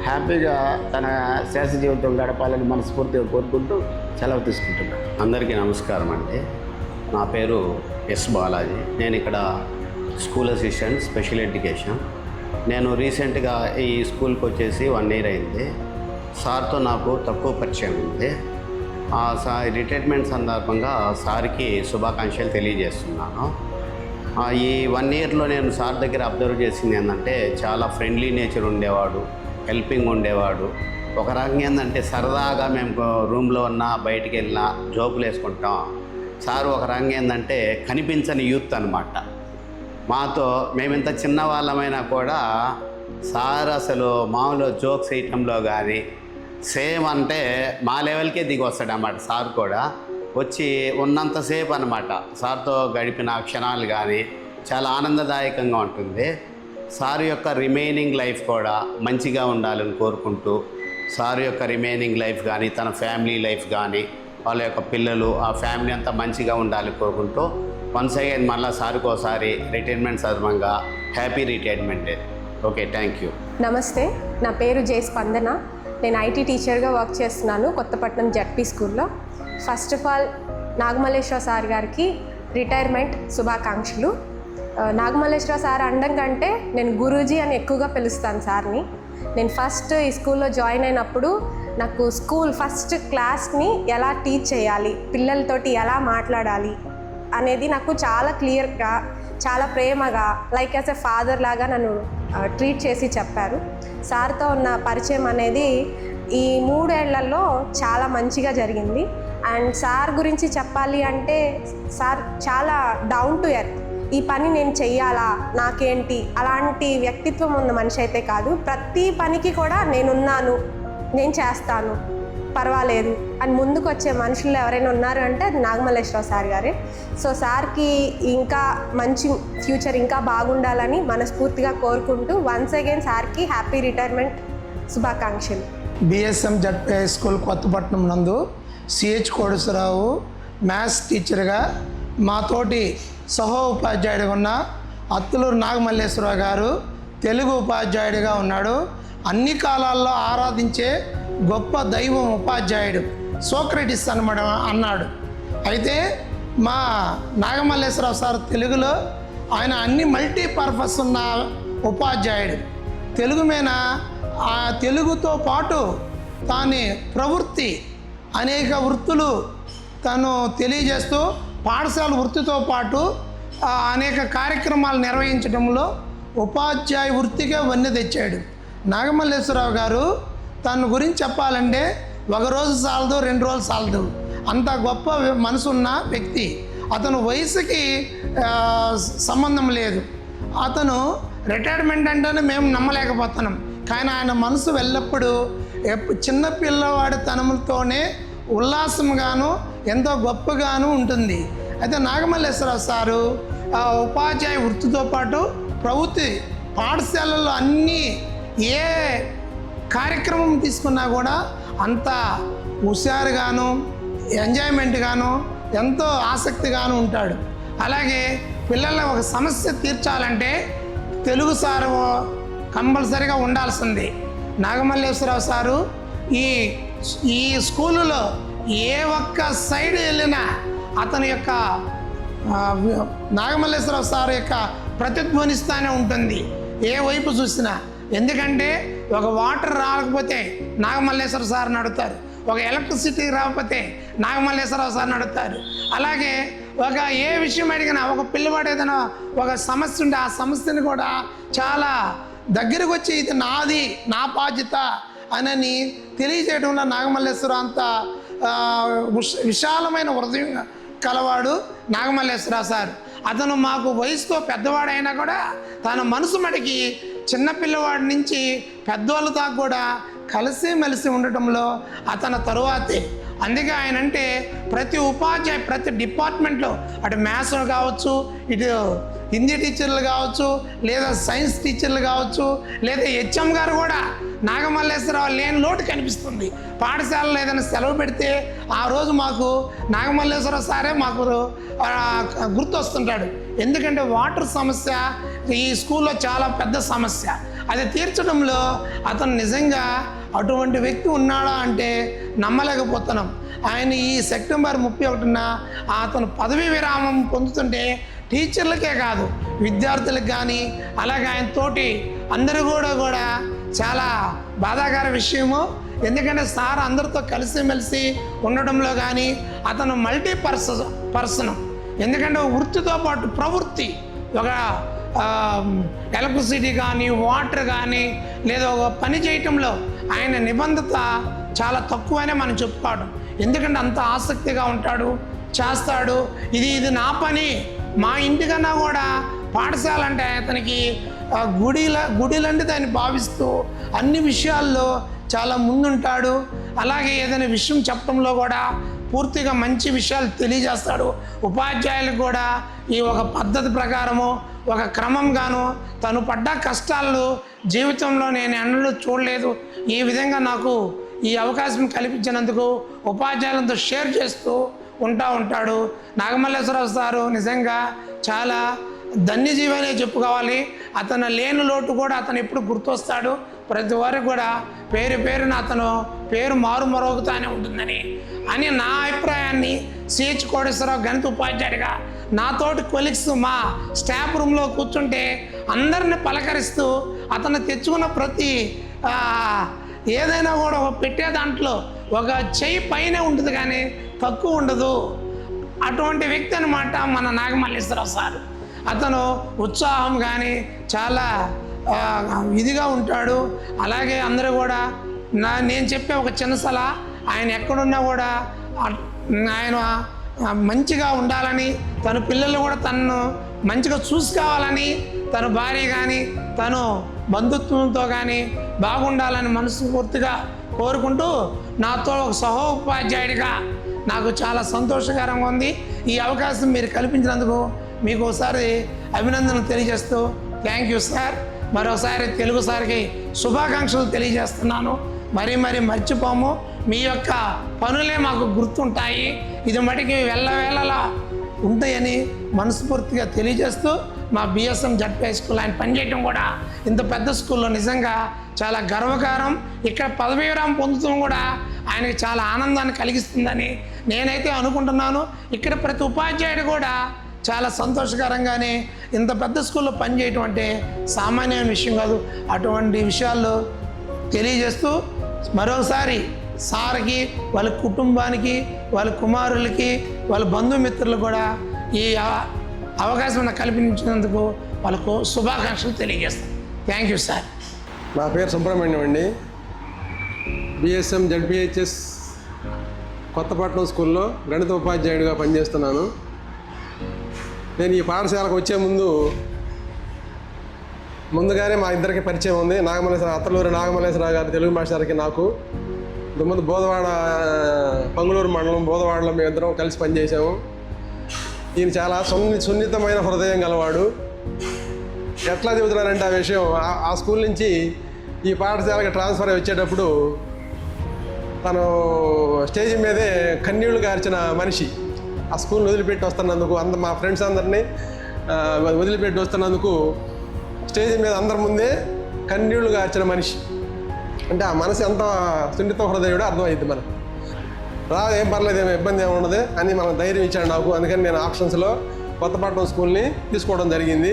హ్యాపీగా తన శేష జీవితం గడపాలని మనస్ఫూర్తిగా కోరుకుంటూ సెలవు తీసుకుంటున్నాను. అందరికీ నమస్కారం అండి. నా పేరు ఎస్ బాలాజీ. నేను ఇక్కడ స్కూల్ అసిస్టెంట్ స్పెషల్ ఎడ్యుకేషన్. నేను రీసెంట్గా ఈ స్కూల్కి వచ్చేసి 1 year అయింది. సార్తో నాకు తక్కువ పరిచయం ఉంది. రిటైర్మెంట్ సందర్భంగా సార్కి శుభాకాంక్షలు తెలియజేస్తున్నాను. ఈ 1 yearలో నేను సార్ దగ్గర అబ్జర్వ్ చేసింది ఏంటంటే చాలా ఫ్రెండ్లీ నేచర్ ఉండేవాడు, హెల్పింగ్ ఉండేవాడు. ఒక రకంగా ఏంటంటే సరదాగా మేము రూమ్లో ఉన్నా బయటికి వెళ్ళినా జోకులు వేసుకుంటాం. సార్ ఒక రకంగా ఏంటంటే కనిపించని యూత్ అనమాట. మాతో మేమింత చిన్నవాళ్ళమైనా కూడా సార్ అసలు మామూలు జోక్స్ వేయటంలో కానీ సేమ్ అంటే మా లెవెల్కే దిగి వస్తాడు అన్నమాట. సార్ కూడా వచ్చి ఉన్నంతసేపు అనమాట సార్తో గడిపిన క్షణాలు కానీ చాలా ఆనందదాయకంగా ఉంటుంది. సార్ యొక్క రిమైనింగ్ లైఫ్ కూడా మంచిగా ఉండాలని కోరుకుంటూ సార్ యొక్క రిమైనింగ్ లైఫ్ కానీ తన ఫ్యామిలీ లైఫ్ కానీ వాళ్ళ యొక్క పిల్లలు ఆ ఫ్యామిలీ అంతా మంచిగా ఉండాలని కోరుకుంటూ వన్స్ అగైన్ మళ్ళీ సార్కి ఒకసారి రిటైర్మెంట్ సందర్భంగా happy retirement. Okay, thank you. నమస్తే, నా పేరు జే స్పందన. నేను ఐటీ టీచర్గా వర్క్ చేస్తున్నాను కొత్తపట్నం జడ్పీ స్కూల్లో. First of all Nagamalleswara sir గారికి రిటైర్మెంట్ శుభాకాంక్షలు. నాగమల్లేశ్వర సార్ అనడం కంటే నేను గురూజీ అని ఎక్కువగా పిలుస్తాను సార్ని. నేను ఫస్ట్ ఈ స్కూల్లో జాయిన్ అయినప్పుడు నాకు స్కూల్ ఫస్ట్ క్లాస్ని ఎలా టీచ్ చేయాలి, పిల్లలతోటి ఎలా మాట్లాడాలి అనేది నాకు చాలా క్లియర్గా, చాలా ప్రేమగా, లైక్ యాజ్ ఎ ఫాదర్ లాగా నన్ను ట్రీట్ చేసి చెప్పారు. సార్తో ఉన్న పరిచయం అనేది ఈ 3 ఏళ్లలో చాలా మంచిగా జరిగింది. అండ్ సార్ గురించి చెప్పాలి అంటే సార్ చాలా డౌన్ టు ఎర్త్. ఈ పని నేను చెయ్యాలా, నాకేంటి అలాంటి వ్యక్తిత్వం ఉన్న మనిషి అయితే కాదు. ప్రతి పనికి కూడా నేనున్నాను, నేను చేస్తాను, పర్వాలేదు అని ముందుకు వచ్చే మనుషులు ఎవరైనా ఉన్నారు అంటే అది నాగమల్లేశ్వర సార్ గారే. సో సార్కి ఇంకా మంచి ఫ్యూచర్ ఇంకా బాగుండాలని మనస్ఫూర్తిగా కోరుకుంటూ వన్స్ అగైన్ సార్కి హ్యాపీ రిటైర్మెంట్ శుభాకాంక్షలు. BSM ZP high school Kothapatnam నందు సిహెచ్ కోడేశ్వరరావు మ్యాథ్స్ టీచర్గా, మాతోటి సహో ఉపాధ్యాయుడిగా ఉన్న అత్తులూరు నాగమల్లేశ్వరరావు గారు తెలుగు ఉపాధ్యాయుడిగా ఉన్నాడు. అన్ని కాలాల్లో ఆరాధించే గొప్ప దైవం ఉపాధ్యాయుడు సోక్రటిస్ అన్నాడు. అయితే మా నాగమల్లేశ్వరరావు సార్ తెలుగులో ఆయన అన్ని మల్టీపర్పస్ ఉన్న ఉపాధ్యాయుడు. తెలుగు మీద ఆ తెలుగుతో పాటు తాని ప్రవృత్తి అనేక వృత్తులు తను తెలియజేస్తూ పాఠశాల వృత్తితో పాటు అనేక కార్యక్రమాలు నిర్వహించడంలో ఉపాధ్యాయ వృత్తిగా వన్నె తెచ్చాడు. నాగమల్లేశ్వరరావు గారు తన గురించి చెప్పాలంటే 1 రోజు చాలదు, 2 రోజులు చాలదు, అంత గొప్ప మనసు ఉన్న వ్యక్తి. అతను వయసుకి సంబంధం లేదు. అతను రిటైర్మెంట్ అంటేనే మేము నమ్మలేకపోతున్నాం. కానీ ఆయన మనసు ఎల్లప్పుడూ చిన్న పిల్లవాడి తనములతోనే ఉల్లాసంగాను ఎంతో గొప్పగాను ఉంటుంది. అయితే నాగమల్లేశ్వరరావు సారు ఉపాధ్యాయ వృత్తితో పాటు ప్రభుత్వ పాఠశాలల్లో అన్నీ ఏ కార్యక్రమం తీసుకున్నా కూడా అంత హుషారుగాను ఎంజాయ్మెంట్గాను ఎంతో ఆసక్తిగాను ఉంటాడు. అలాగే పిల్లల ఒక సమస్య తీర్చాలంటే తెలుగు సారు కంపల్సరీగా ఉండాల్సింది. నాగమల్లేశ్వరరావు సారు ఈ స్కూలులో ఏ ఒక్క సైడ్ వెళ్ళినా అతని యొక్క నాగమల్లేశ్వరరావు సార్ యొక్క ప్రతిధ్వనిస్తూనే ఉంటుంది ఏ వైపు చూసినా. ఎందుకంటే ఒక వాటర్ రాకపోతే నాగమల్లేశ్వర సార్ని అడుగుతారు, ఒక ఎలక్ట్రిసిటీ రాకపోతే నాగమల్లేశ్వరరావు సార్ని అడుగుతారు. అలాగే ఒక ఏ విషయం అడిగినా ఒక పిల్లవాడు ఏదైనా ఒక సమస్య ఉంటే ఆ సమస్యని కూడా చాలా దగ్గరకు వచ్చి ఇది నాది, నా బాధ్యత అని తెలియజేయడంలో నాగమల్లేశ్వర అంత విశాలమైన హృదయం కలవాడు నాగమల్లేశ్వరరావు సార్. అతను మాకు వయసుతో పెద్దవాడైనా కూడా తన మనసు మడికి చిన్నపిల్లవాడి నుంచి పెద్దవాళ్ళ దాకా కూడా కలిసిమెలిసి ఉండటంలో అతని తరువాతే. అందుకే ఆయన అంటే ప్రతి ఉపాధ్యాయ ప్రతి డిపార్ట్మెంట్లో అటు మ్యాథ్స్ కావచ్చు, ఇటు హిందీ టీచర్లు కావచ్చు, లేదా సైన్స్ టీచర్లు కావచ్చు, లేదా హెచ్ఎం గారు కూడా నాగమల్లేశ్వరరావు లేని లోటు కనిపిస్తుంది. పాఠశాలలో ఏదైనా సెలవు పెడితే ఆ రోజు మాకు నాగమల్లేశ్వరరావు సారే మాకు గుర్తొస్తుంటాడు. ఎందుకంటే వాటర్ సమస్య ఈ స్కూల్లో చాలా పెద్ద సమస్య. అది తీర్చడంలో అతను నిజంగా అటువంటి వ్యక్తి ఉన్నాడా అంటే నమ్మలేకపోతున్నాం. ఆయన ఈ సెప్టెంబర్ 31న అతను పదవీ విరామం పొందుతుంటే టీచర్లకే కాదు విద్యార్థులకు కానీ అలాగే ఆయన తోటి అందరూ కూడా చాలా బాధాకర విషయము. ఎందుకంటే సార్ అందరితో కలిసిమెలిసి ఉండడంలో కానీ అతను మల్టీ పర్సన్. ఎందుకంటే వృత్తితో పాటు ప్రవృత్తి, ఒక ఎలక్ట్రిసిటీ కానీ వాటర్ కానీ లేదా ఒక పని చేయటంలో ఆయన నిబంధత చాలా తక్కువనే మనం చెప్పుకోవడం. ఎందుకంటే అంత ఆసక్తిగా ఉంటాడు, చేస్తాడు. ఇది నా పని, మా ఇంటికన్నా కూడా పాఠశాల అంటే అతనికి గుడిలంటే దాన్ని భావిస్తూ అన్ని విషయాల్లో చాలా ముందుంటాడు. అలాగే ఏదైనా విషయం చెప్పడంలో కూడా పూర్తిగా మంచి విషయాలు తెలియజేస్తాడు. ఉపాధ్యాయులకు కూడా ఈ ఒక పద్ధతి ప్రకారము ఒక క్రమంగాను తను పడ్డ కష్టాలు జీవితంలో నేను ఎన్నడూ చూడలేదు. ఈ విధంగా నాకు ఈ అవకాశం కల్పించినందుకు ఉపాధ్యాయులతో షేర్ చేస్తూ ఉంటాడు. నాగమల్లేశ్వరరావు సారు నిజంగా చాలా ధన్యజీవనే చెప్పుకోవాలి. అతను లేని లోటు కూడా అతను ఎప్పుడు గుర్తొస్తాడు. ప్రతి వారికి కూడా పేరున అతను పేరు మారుమరుగుతానే ఉంటుందని నా అభిప్రాయాన్ని సిహెచ్ కోటేశ్వరరావు గణిత ఉపాధ్యాయుడిగా నాతోటి కొలీగ్స్ మా స్టాఫ్ రూమ్లో కూర్చుంటే అందరిని పలకరిస్తూ అతను తెచ్చుకున్న ప్రతి ఏదైనా కూడా ఒక పెట్టే దాంట్లో ఒక చెయ్యి పైనే ఉంటుంది కానీ తక్కువ ఉండదు. అటువంటి వ్యక్తి అన్నమాట మన నాగమల్లేశ్వరరావు సార్. అతను ఉత్సాహం కానీ చాలా ఇదిగా ఉంటాడు. అలాగే అందరూ కూడా నేను చెప్పే ఒక చిన్న సలహా, ఆయన ఎక్కడున్నా కూడా ఆయన మంచిగా ఉండాలని, తన పిల్లలు కూడా తనను మంచిగా చూసుకోవాలని, తన భార్య కానీ తను బంధుత్వంతో కానీ బాగుండాలని మనస్ఫూర్తిగా కోరుకుంటూ నాతో ఒక సహోపాధ్యాయుడిగా నాకు చాలా సంతోషకరంగా ఉంది. ఈ అవకాశం మీరు కల్పించినందుకు మీకు ఒకసారి అభినందనలు తెలియజేస్తూ థ్యాంక్ యూ సార్. మరోసారి తెలుగు సార్కి శుభాకాంక్షలు తెలియజేస్తున్నాను. మరీ మర్చిపోము. మీ యొక్క పనులే మాకు గుర్తుంటాయి. ఇది మటుకి వెళ్ళవేళలా ఉంటాయని మనస్ఫూర్తిగా తెలియజేస్తూ మా బిఎస్ఎం జడ్పీ హై స్కూల్ ఆయన పనిచేయడం కూడా ఇంత పెద్ద స్కూల్లో నిజంగా చాలా గర్వకారం. ఇక్కడ పదవీ విరామం పొందుతాం కూడా ఆయనకి చాలా ఆనందాన్ని కలిగిస్తుందని నేనైతే అనుకుంటున్నాను. ఇక్కడ ప్రతి ఉపాధ్యాయుడు కూడా చాలా సంతోషకరంగానే ఇంత పెద్ద స్కూల్లో పనిచేయటం అంటే సామాన్యమైన విషయం కాదు. అటువంటి విషయాల్లో తెలియజేస్తూ మరోసారి సార్కి, వాళ్ళ కుటుంబానికి, వాళ్ళ కుమారులకి, వాళ్ళ బంధుమిత్రులకు కూడా ఈ అవకాశం కల్పించినందుకు వాళ్ళకు శుభాకాంక్షలు తెలియజేస్తాను. Thank you sir. నా పేరు సుబ్రహ్మణ్యం అండి. బిఎస్ఎం జడ్పిహెచ్ఎస్ కొత్తపట్నం స్కూల్లో గణిత ఉపాధ్యాయుడిగా పనిచేస్తున్నాను. నేను ఈ పాఠశాలకు వచ్చే ముందుగానే మా ఇద్దరికి పరిచయం ఉంది. అత్తలూరి నాగమల్లేశ్వరరావు గారు తెలుగు మాస్టర్కి నాకు ముందు బోధవాడ పంగులూరు మండలం బోధవాడలో మేమిద్దరం కలిసి పనిచేసాము. ఈయన చాలా సున్నితమైన హృదయం గలవాడు. ఎట్లా చెబుతున్నారంటే ఆ విషయం, ఆ స్కూల్ నుంచి ఈ పాఠశాలకు ట్రాన్స్ఫర్ అయి వచ్చేటప్పుడు తను స్టేజ్ మీదే కన్నీళ్లు గార్చిన మనిషి. ఆ స్కూల్ని వదిలిపెట్టి వస్తున్నందుకు మా ఫ్రెండ్స్ అందరినీ వదిలిపెట్టి వస్తున్నందుకు స్టేజ్ మీద అందరి ముందే కన్నీళ్లు గార్చిన మనిషి. అంటే ఆ మనసు ఎంత సున్నిత హృదయుడో అర్థమైంది మనకు. ఏం పర్లేదు, ఏమో ఇబ్బంది ఏమి ఉండదు అని మనం ధైర్యం ఇచ్చాడు నాకు. అందుకని నేను ఆప్షన్స్లో కొత్తపట్నం స్కూల్ని తీసుకోవడం జరిగింది.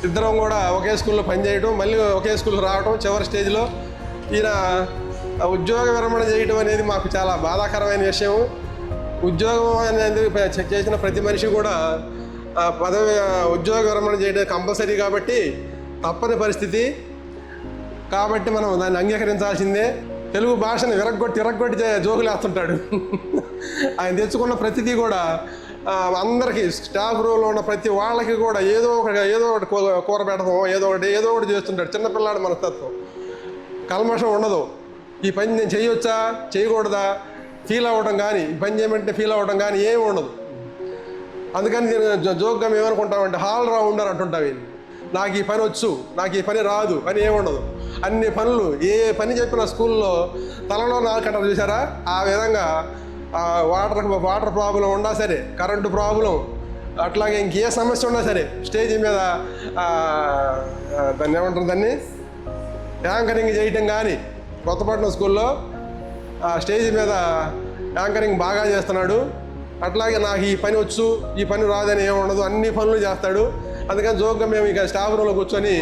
ఇద్దరం కూడా ఒకే స్కూల్లో పనిచేయడం, మళ్ళీ ఒకే స్కూల్లో రావడం, చివరి స్టేజ్లో ఈయన ఉద్యోగ విరమణ చేయడం అనేది మాకు చాలా బాధాకరమైన విషయం. ఉద్యోగం అనేది చేసిన ప్రతి మనిషి కూడా ఉద్యోగ విరమణ చేయడం కంపల్సరీ కాబట్టి తప్పని పరిస్థితి. కాబట్టి మనం దాన్ని అంగీకరించాల్సిందే. తెలుగు భాషను విరగ్గొట్టి జోకులు వేస్తుంటాడు. ఆయన తెచ్చుకున్న ప్రతిదీ కూడా అందరికీ స్టాఫ్ రూమ్లో ఉన్న ప్రతి వాళ్ళకి కూడా ఏదో ఒకటి కూర పెట్టడం, ఏదో ఒకటి చేస్తుంటాడు. చిన్నపిల్లాడు మనస్తత్వం, కల్మషం ఉండదు. ఈ పని నేను చేయొచ్చా చేయకూడదా ఫీల్ అవ్వడం కానీ, ఈ పని చేయమంటే ఫీల్ అవ్వడం కానీ ఏమి ఉండదు. అందుకని నేను జోక్గా ఏమనుకుంటామంటే ఆల్ రౌండర్ అంటుంటావు. నాకు ఈ పని వచ్చు, నాకు ఈ పని రాదు అని ఏమి ఉండదు. అన్ని పనులు ఏ పని చెప్పిన స్కూల్లో తలలో నాలుకంటారు చూసారా, ఆ విధంగా వాటర్ ప్రాబ్లం ఉన్నా సరే, కరెంటు ప్రాబ్లం, అట్లాగే ఇంకే సమస్య ఉన్నా సరే స్టేజ్ మీద దాన్ని ఏమంటారు, దాన్ని యాంకరింగ్ చేయటం కానీ కొత్తపట్నం స్కూల్లో స్టేజ్ మీద యాంకరింగ్ బాగా చేస్తున్నాడు. అట్లాగే నాకు ఈ పని వచ్చు, ఈ పని రాదని ఏముండదు, అన్ని పనులు చేస్తాడు. అందుకని జోక్గా మేము ఇక స్టాఫ్ రూమ్లో కూర్చొని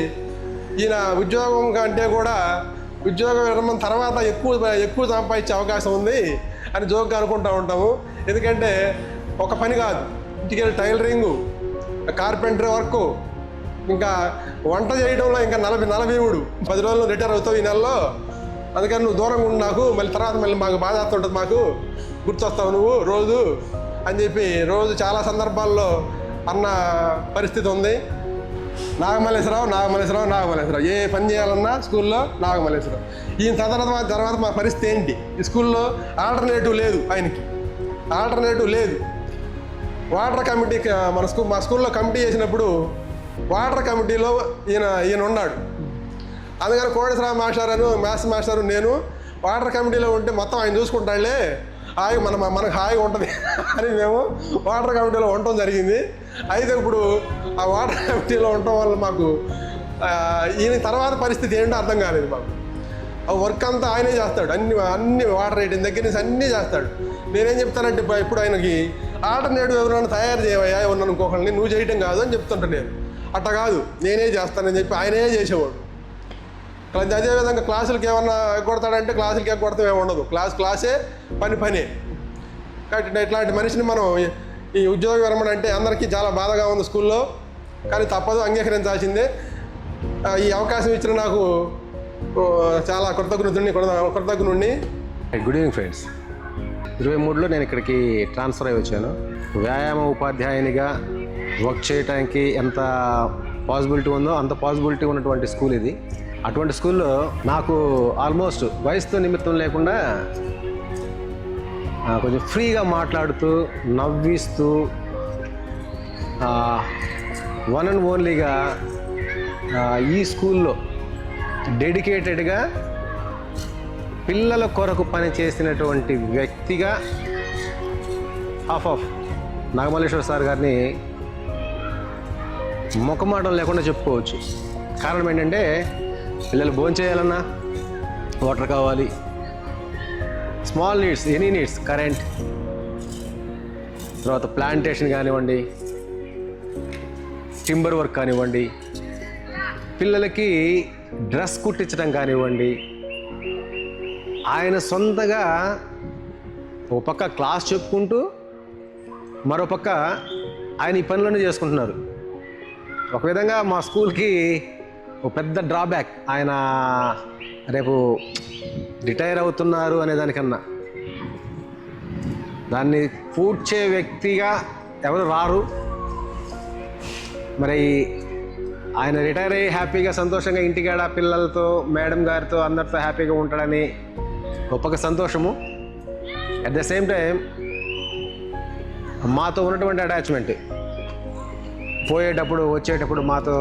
ఈయన ఉద్యోగం కంటే కూడా ఉద్యోగం విరమణ తర్వాత ఎక్కువ సంపాదించే అవకాశం ఉంది అని జోక్గా అనుకుంటూ ఉంటాము. ఎందుకంటే ఒక పని కాదు, ఇంటికి టైలరింగు, కార్పెంటరీ వర్క్, ఇంకా వంట చేయడంలో ఇంకా 40 రోజులు రిటైర్ అవుతావు ఈ నెలలో. అందుకని నువ్వు దూరంగా ఉండి నాకు మళ్ళీ తర్వాత మాకు బాధ వస్తుంటుంది, మాకు గుర్తొస్తావు నువ్వు రోజు అని చెప్పి రోజు చాలా సందర్భాల్లో అన్న పరిస్థితి ఉంది. నాగమల్లేశ్వరరావు ఏ పని చేయాలన్నా స్కూల్లో నాగమల్లేశ్వరరావు. ఈయన తర్వాత మా పరిస్థితి ఏంటి, ఈ స్కూల్లో ఆల్టర్నేటివ్ లేదు, ఆయనకి ఆల్టర్నేటివ్ లేదు. వాటర్ కమిటీ మా స్కూల్లో కమిటీ చేసినప్పుడు వాటర్ కమిటీలో ఈయన ఉన్నాడు. అందుకని కోటేశ్వరరావు మాస్టారు, మ్యాథ్స్ మాస్టారు, నేను వాటర్ కమిటీలో ఉంటే మొత్తం ఆయన చూసుకుంటాడులే, హాయి మనకు హాయిగా ఉంటుంది అని మేము వాటర్ కమిటీలో ఉండటం జరిగింది. అయితే ఇప్పుడు ఆ వాటర్ కమిటీలో ఉండటం వల్ల మాకు ఈయన తర్వాత పరిస్థితి ఏంటో అర్థం కాలేదు మాకు. ఆ వర్క్ అంతా ఆయనే చేస్తాడు, అన్ని వాటర్ రేటింగ్ దగ్గర నుంచి అన్నీ చేస్తాడు. నేనేం చెప్తానంటే ఇప్పుడు ఆయనకి ఆల్టర్నేటివ్ ఎవరైనా తయారు చేయవయ్యా ఎవరన్నా ఇంకొకరిని, నువ్వు చేయటం కాదు అని చెప్తుంటాను నేను. అట్లా కాదు, నేనే చేస్తానని చెప్పి ఆయనే చేసేవాడు. అదేవిధంగా క్లాసులకి ఏమన్నా ఎగ్గొడతాడంటే క్లాసులకి ఎగ్గొడతాం ఏమి ఉండదు, క్లాసే పనే. కాబట్టి ఇట్లాంటి మనిషిని మనం ఈ ఉద్యోగ విరమణ అంటే అందరికీ చాలా బాధగా ఉంది స్కూల్లో, కానీ తప్పదు, అంగీకరించాల్సిందే. ఈ అవకాశం ఇచ్చిన నాకు చాలా కృతజ్ఞుడిని. Good evening friends. 23లో నేను ఇక్కడికి ట్రాన్స్ఫర్ అయ్యి వచ్చాను. వ్యాయామ ఉపాధ్యాయునిగా వర్క్ చేయడానికి ఎంత పాసిబిలిటీ ఉందో అంత పాసిబిలిటీ ఉన్నటువంటి స్కూల్ ఇది. అటువంటి స్కూల్లో నాకు ఆల్మోస్ట్ వయసుతో నిమిత్తం లేకుండా కొంచెం ఫ్రీగా మాట్లాడుతూ నవ్విస్తూ వన్ అండ్ ఓన్లీగా ఈ స్కూల్లో డెడికేటెడ్గా పిల్లల కొరకు పని చేసినటువంటి వ్యక్తిగా ఆఫ్ నాగమల్లేశ్వర సార్ గారిని ముఖమాటం లేకుండా చెప్పుకోవచ్చు. కారణం ఏంటంటే పిల్లలు భోంచేయాలన్నా వాటర్ కావాలి, small needs, any needs, current, తర్వాత ప్లాంటేషన్ కానివ్వండి, టింబర్ వర్క్ కానివ్వండి, పిల్లలకి డ్రెస్ కుట్టించడం కానివ్వండి, ఆయన సొంతగా ఒక పక్క క్లాస్ చెప్పుకుంటూ మరోపక్క ఆయన ఈ పనులన్నీ చేసుకుంటున్నారు. ఒక విధంగా మా స్కూల్కి ఒక పెద్ద డ్రాబ్యాక్, ఆయన రేపు రిటైర్ అవుతున్నారు అనే దానికన్నా దాన్ని పూడ్చే వ్యక్తిగా ఎవరు రారు. మరి ఆయన రిటైర్ అయ్యి హ్యాపీగా సంతోషంగా ఇంటికాడ పిల్లలతో మేడం గారితో అందరితో హ్యాపీగా ఉంటాడని గొప్పగా సంతోషము. అట్ ద సేమ్ టైం మాతో ఉన్నటువంటి అటాచ్మెంట్, పోయేటప్పుడు వచ్చేటప్పుడు మాతో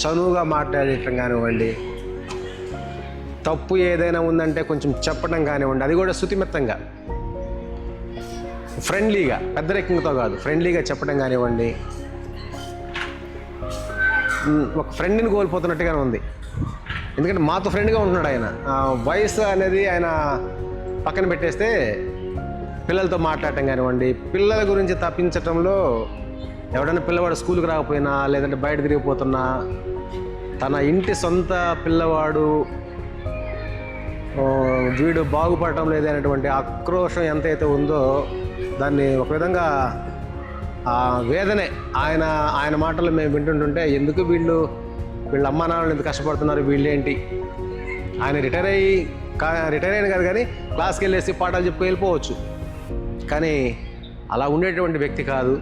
చనువుగా మాట్లాడటం కానివ్వండి, తప్పు ఏదైనా ఉందంటే కొంచెం చెప్పడం కానివ్వండి, అది కూడా శుతిమెత్తంగా ఫ్రెండ్లీగా, పెద్దరికంతో కాదు, ఫ్రెండ్లీగా చెప్పడం కానివ్వండి, ఒక ఫ్రెండ్ని కోల్పోతున్నట్టుగానే ఉంది. ఎందుకంటే మాతో ఫ్రెండ్గా ఉంటున్నాడు ఆయన. వయసు అనేది ఆయన పక్కన పెట్టేస్తే పిల్లలతో మాట్లాడటం కానివ్వండి, పిల్లల గురించి తప్పించటంలో ఎవడైనా పిల్లవాడు స్కూల్కి రాకపోయినా లేదంటే బయట తిరిగిపోతున్నా తన ఇంటి సొంత పిల్లవాడు వీడు బాగుపడటం లేదనేటువంటి ఆక్రోషం ఎంతైతే ఉందో దాన్ని ఒక విధంగా ఆ వేదనే ఆయన మాటలు మేము వింటుంటుంటే ఎందుకు వీళ్ళ అమ్మా నాన్నలు ఎంత కష్టపడుతున్నారు, వీళ్ళేంటి, ఆయన రిటైర్ అయిన కాదు కానీ క్లాస్కి వెళ్ళేసి పాఠాలు చెప్పుకు వెళ్ళిపోవచ్చు, కానీ అలా ఉండేటువంటి వ్యక్తి కాదు.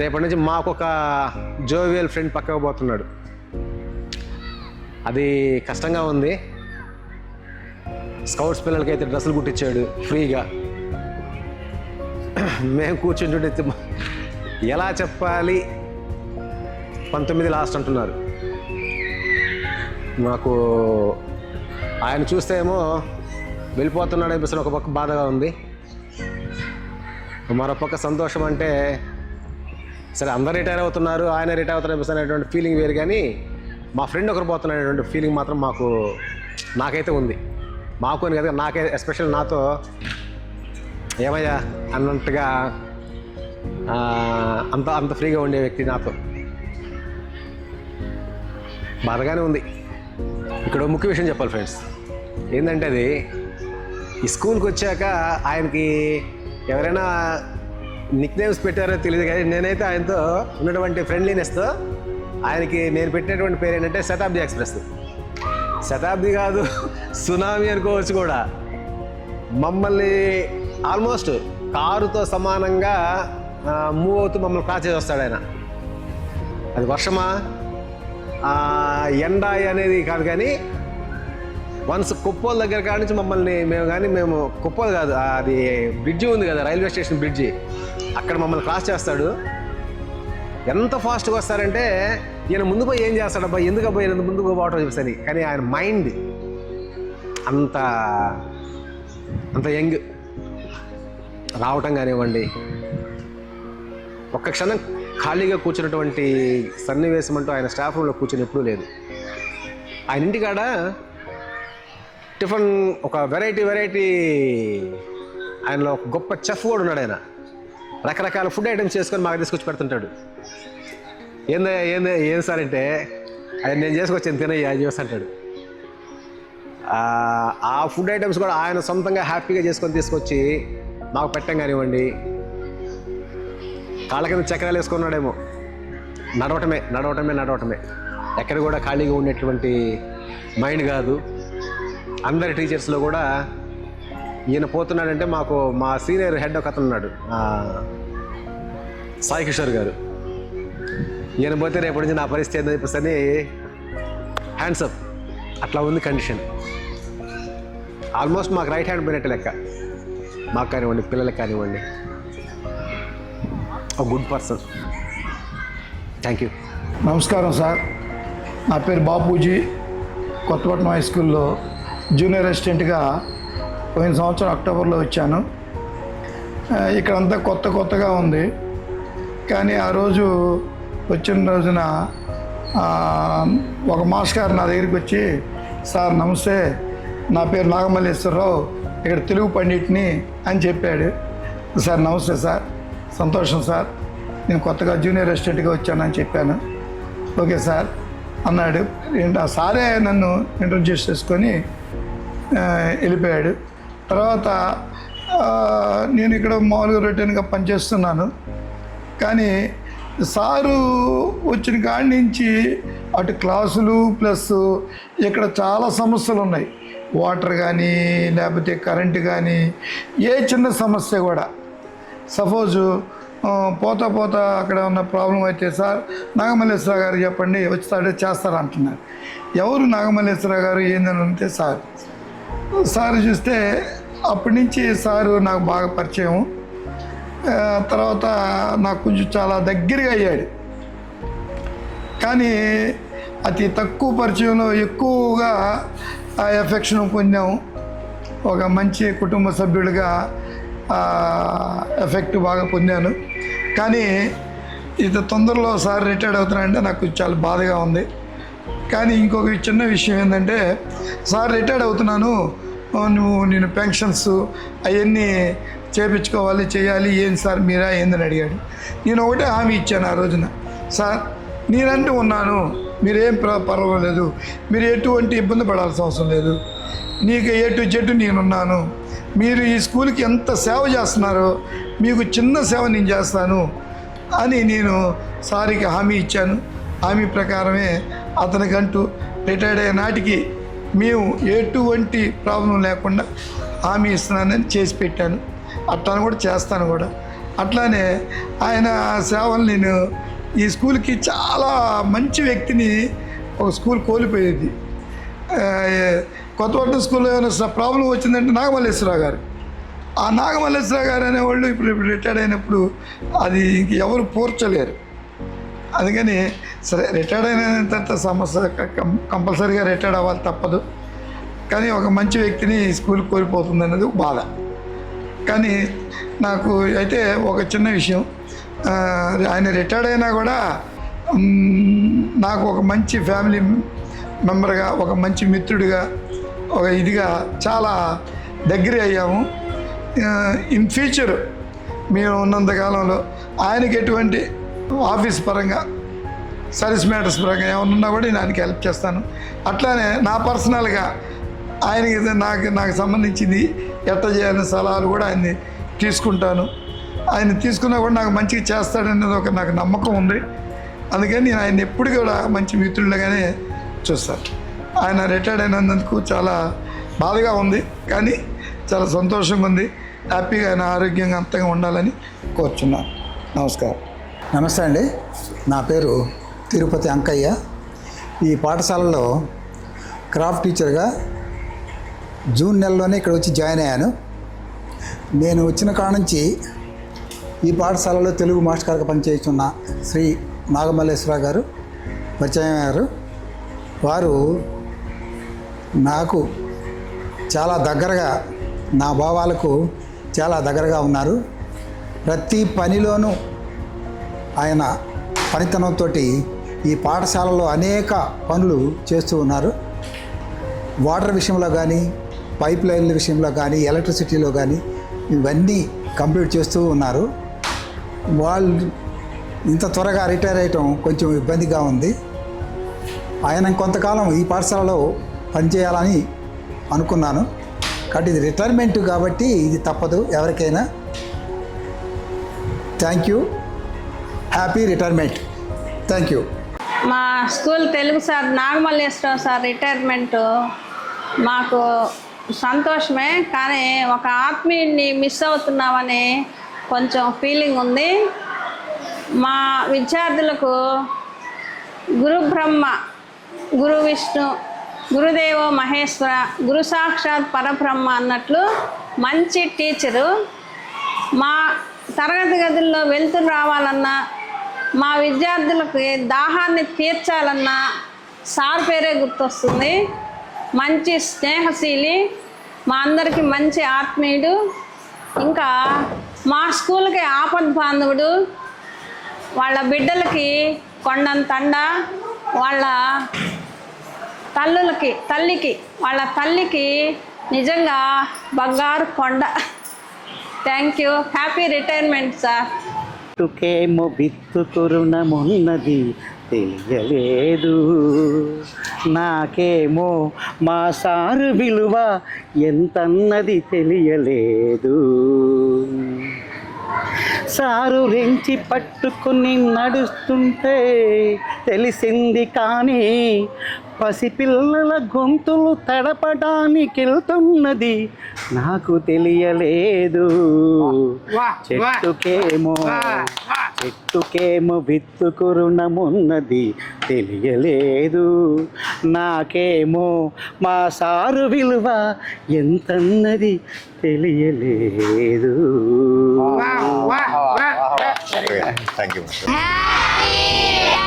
రేపటి నుంచి మాకొక జోవియల్ ఫ్రెండ్ పక్కకు పోతున్నాడు. అది కష్టంగా ఉంది. స్కౌట్స్ పిల్లలకైతే డ్రెస్సులు కుట్టించాడు ఫ్రీగా. మేము కూర్చుంటుంటే ఎలా చెప్పాలి, 19 లాస్ట్ అంటున్నారు. నాకు ఆయన చూస్తే ఏమో వెళ్ళిపోతున్నాడు అనిపిస్తున్న ఒక పక్క బాధగా ఉంది, మరో పక్క సంతోషం. అంటే సరే అందరు రిటైర్ అవుతున్నారు, ఆయన రిటైర్ అవుతారు అనిపిస్తున్నటువంటి ఫీలింగ్ వేరు, కానీ మా ఫ్రెండ్ ఒకరు పోతున్నటువంటి ఫీలింగ్ మాత్రం నాకైతే ఉంది. మాకు అని కదా, నాకే ఎస్పెషల్ నాతో ఏమయ్యా అన్నట్టుగా అంత ఫ్రీగా ఉండే వ్యక్తి నాతో. బాధగానే ఉంది. ఇక్కడ ముఖ్య విషయం చెప్పాలి ఫ్రెండ్స్, ఏంటంటే అది ఈ స్కూల్కి వచ్చాక ఆయనకి ఎవరైనా నిక్ నేమ్స్ పెట్టారో తెలియదు, కానీ నేనైతే ఆయనతో ఉన్నటువంటి ఫ్రెండ్లీనెస్తో ఆయనకి నేను పెట్టినటువంటి పేరు ఏంటంటే శతాబ్ది ఎక్స్ప్రెస్. శతాబ్ది కాదు, సునామీ అనుకోవచ్చు కూడా. మమ్మల్ని ఆల్మోస్ట్ కారుతో సమానంగా మూవ్ అవుతూ మమ్మల్ని క్రాస్ చేసి వస్తాడు ఆయన. అది వర్షమా ఎండ అనేది కాదు, కానీ వన్స్ కుప్పోల దగ్గర కాడి నుంచి మమ్మల్ని మేము కుప్పోలు కాదు, అది బ్రిడ్జి ఉంది కదా, రైల్వే స్టేషన్ బ్రిడ్జి, అక్కడ మమ్మల్ని క్రాస్ చేస్తాడు. ఎంత ఫాస్ట్గా వస్తారంటే ఈయన ముందు పోయి ఏం చేస్తాడు, అబ్బాయి ఎందుకు అబ్బాయి ఈయన ముందుకు పోవటం చూపిస్తాను, కానీ ఆయన మైండ్ అంత యంగ్. రావటం కానివ్వండి, ఒక్క క్షణం ఖాళీగా కూర్చున్నటువంటి సన్నివేశం అంటూ ఆయన స్టాఫ్ రూమ్లో కూర్చొని ఎప్పుడూ లేదు. ఆయన ఇంటికాడ టిఫిన్ ఒక వెరైటీ ఆయనలో ఒక గొప్ప చెఫ్ కూడా ఉన్నాడు. ఆయన రకరకాల ఫుడ్ ఐటమ్స్ చేసుకొని మాకు తీసుకొచ్చి పెడుతుంటాడు. ఏం సార్ అంటే ఆయన నేను చేసుకొచ్చాను తినయ్యా అని చేసి అంటాడు. ఆ ఫుడ్ ఐటమ్స్ కూడా ఆయన సొంతంగా హ్యాపీగా చేసుకొని తీసుకొచ్చి మాకు పెట్టం కానివ్వండి. కాళ్ళ కింద చక్రాలు వేసుకున్నాడేమో, నడవటమే ఎక్కడ కూడా ఖాళీగా ఉండేటువంటి మైండ్ కాదు. అందరి టీచర్స్లో కూడా ఈయన పోతున్నాడంటే మా సీనియర్ హెడ్ ఒక అతను ఉన్నాడు, సాయి కిషోర్ గారు. ఈయన పోతే రేపటి నుంచి నా పరిస్థితి ఏందని చెప్పేసి హ్యాండ్సప్ అట్లా ఉంది కండిషన్. ఆల్మోస్ట్ మాకు రైట్ హ్యాండ్ పోయినట్టు లెక్క, మాకు కానివ్వండి పిల్లలకి కానివ్వండి. Good person. Thank you. నమస్కారం సార్, నా పేరు బాపూజీ. కొత్తపట్నం హై స్కూల్లో జూనియర్ అసిస్టెంట్గా పోయిన సంవత్సరం అక్టోబర్లో వచ్చాను. ఇక్కడంతా కొత్తగా ఉంది, కానీ ఆ రోజు వచ్చిన రోజున ఒక మాస్టర్ గారు నా దగ్గరికి వచ్చి, సార్ నమస్తే, నా పేరు నాగమల్లేశ్వరరావు, ఇక్కడ తెలుగు పండిట్ని అని చెప్పాడు. సార్ నమస్తే సార్, సంతోషం సార్, నేను కొత్తగా జూనియర్ అసిస్టెంట్గా వచ్చానని చెప్పాను. ఓకే సార్ అన్నాడు. సారే నన్ను ఇంట్రడ్యూస్ చేసుకొని వెళ్ళిపోయాడు. తర్వాత నేను ఇక్కడ మామూలుగా రొటీన్గా పనిచేస్తున్నాను, కానీ సారు వచ్చిన కాడి నుంచి అటు క్లాసులు ప్లస్ ఇక్కడ చాలా సమస్యలు ఉన్నాయి. వాటర్ కానీ లేకపోతే కరెంటు కానీ ఏ చిన్న సమస్య కూడా, సపోజు పోతా అక్కడ ఉన్న ప్రాబ్లం అయితే, సార్ నాగమల్లేశ్వర గారు చెప్పండి వచ్చి చేస్తారు అంటున్నారు. ఎవరు నాగమల్లేశ్వర గారు ఏందని అంటే సార్ చూస్తే అప్పటి నుంచి సారు నాకు బాగా పరిచయం. తర్వాత నాకు కొంచెం చాలా దగ్గరగా అయ్యాడు, కానీ అతి తక్కువ పరిచయంలో ఎక్కువగా ఆ ఎఫెక్షన్ పొందాము. ఒక మంచి కుటుంబ సభ్యుడిగా ఎఫెక్ట్ బాగా పొందాను. కానీ ఇంత తొందరలో సార్ రిటైర్డ్ అవుతున్నాడంటే నాకు చాలా బాధగా ఉంది. కానీ ఇంకొక చిన్న విషయం ఏంటంటే, సార్ రిటైర్డ్ అవుతున్నాను, నేను పెన్షన్స్ అవన్నీ చేయించుకోవాలి చేయాలి, ఏంది సార్ మీరా ఏందని అడిగాడు. నేను ఒకటే హామీ ఇచ్చాను ఆ రోజున, సార్ నేనంటూ ఉన్నాను, మీరేం పర్వాలేదు, మీరు ఎటువంటి ఇబ్బంది పడాల్సిన అవసరం లేదు, నీకు చెట్టు నేనున్నాను, మీరు ఈ స్కూల్కి ఎంత సేవ చేస్తున్నారో మీకు చిన్న సేవ నేను చేస్తాను అని నేను సార్కి హామీ ఇచ్చాను. హామీ ప్రకారమే అతనికంటూ రిటైర్డ్ అయ్యే నాటికి మేము ఎటువంటి ప్రాబ్లం లేకుండా హామీ ఇస్తున్నానని చేసి పెట్టాను. అట్లా కూడా చేస్తాను కూడా. అట్లానే ఆయన సేవలు నేను ఈ స్కూల్కి చాలా మంచి వ్యక్తిని, ఒక స్కూల్ కోల్పోయేది. కొత్తపట్నం స్కూల్లో ఏమైనా ప్రాబ్లం వచ్చిందంటే నాగమల్లేశ్వరరావు గారు, ఆ నాగమల్లేశ్వరరావు గారు అనేవాళ్ళు ఇప్పుడు రిటైర్డ్ అయినప్పుడు అది ఇంక ఎవరు పూర్చలేరు. అందుకని సరే రిటైర్డ్ అయిన తర్వాత సమస్య కంపల్సరీగా రిటైర్డ్ అవ్వాలి తప్పదు. కానీ ఒక మంచి వ్యక్తిని స్కూల్ కోల్పోతుంది అనేది బాధ. కానీ నాకు అయితే ఒక చిన్న విషయం, ఆయన రిటైర్డ్ అయినా కూడా నాకు ఒక మంచి ఫ్యామిలీ మెంబర్గా, ఒక మంచి మిత్రుడిగా, ఒక ఇదిగా చాలా దగ్గర అయ్యాము. ఇన్ ఫ్యూచర్ మేము ఉన్నంత కాలంలో ఆయనకి ఎటువంటి ఆఫీస్ పరంగా సర్వీస్ మ్యాటర్స్ పరంగా ఏమన్నా కూడా నేను ఆయనకి హెల్ప్ చేస్తాను. అట్లానే నా పర్సనల్గా ఆయనకి నాకు సంబంధించింది ఎట్లా చేయాలనే సలహాలు కూడా ఆయన్ని తీసుకుంటాను. ఆయన తీసుకున్నా కూడా నాకు మంచిగా చేస్తాడనేది ఒక నాకు నమ్మకం ఉంది. అందుకని నేను ఆయన ఎప్పుడు కూడా మంచి మిత్రులుగానే చూస్తాను. ఆయన రిటైర్డ్ అయినందుకు చాలా బాధగా ఉంది, కానీ చాలా సంతోషంగా ఉంది. హ్యాపీగా ఆయన ఆరోగ్యంగా అంతగా ఉండాలని కోరుచున్నాను. నమస్కారం. నమస్తే అండి, నా పేరు తిరుపతి అంకయ్య. ఈ పాఠశాలలో క్రాఫ్ట్ టీచర్గా జూన్ నెలలోనే ఇక్కడ వచ్చి జాయిన్ అయ్యాను. నేను వచ్చిన కాడ నుంచి ఈ పాఠశాలలో తెలుగు మాస్టర్గా పనిచేస్తున్న శ్రీ నాగమల్లేశ్వరరావు గారు పరిచయం అయ్యారు. వారు నాకు చాలా దగ్గరగా, నా భావాలకు చాలా దగ్గరగా ఉన్నారు. ప్రతి పనిలోనూ ఆయన పనితనంతో ఈ పాఠశాలలో అనేక పనులు చేస్తూ ఉన్నారు. వాటర్ విషయంలో కానీ, పైప్ లైన్ల విషయంలో కానీ, ఎలక్ట్రిసిటీలో కానీ ఇవన్నీ కంప్లీట్ చేస్తూ ఉన్నారు. వాళ్ళు ఇంత త్వరగా రిటైర్ అయ్యటం కొంచెం ఇబ్బందిగా ఉంది. ఆయన కొంతకాలం ఈ పాఠశాలలో పనిచేయాలని అనుకున్నాను. కాబట్టి ఇది రిటైర్మెంట్ కాబట్టి ఇది తప్పదు ఎవరికైనా. Thank you, happy retirement. Thank you. మా school Telugu sir Nagamalleswararao sir retirement మాకు సంతోషమే, కానీ ఒక ఆత్మీయుడిని మిస్ అవుతున్నామని కొంచెం ఫీలింగ్ ఉంది. మా విద్యార్థులకు గురు బ్రహ్మ, గురు విష్ణు, గురుదేవో మహేశ్వర, గురు సాక్షాత్ పరబ్రహ్మ అన్నట్లు మంచి టీచరు. మా తరగతి గదుల్లో వెళ్తురు రావాలన్నా, మా విద్యార్థులకు దాహాన్ని తీర్చాలన్నా సార్ పేరే గుర్తొస్తుంది. మంచి స్నేహశీలి, మా అందరికీ మంచి ఆత్మీయుడు, ఇంకా మా స్కూల్కి ఆపద్బాంధవుడు. వాళ్ళ బిడ్డలకి కొండంత అండ, వాళ్ళ వాళ్ళ తల్లికి నిజంగా బంగారు కొండ. Thank you, happy retirement sir. టుకేమో బిత్తుకు రుణమున్నది తెలియలేదు, నాకేమో మా సారు విలువ ఎంతన్నది తెలియలేదు. సారు రెంచి పట్టుకుని నడుస్తుంటే తెలిసింది, కానీ పసిపిల్లల గొంతులు తడపడానికి వెళ్తున్నది నాకు తెలియలేదు. చెట్టుకేమో విత్తుకు రుణమున్నది తెలియలేదు, నాకేమో మా సారు విలువ ఎంతన్నది తెలియలేదు. Happy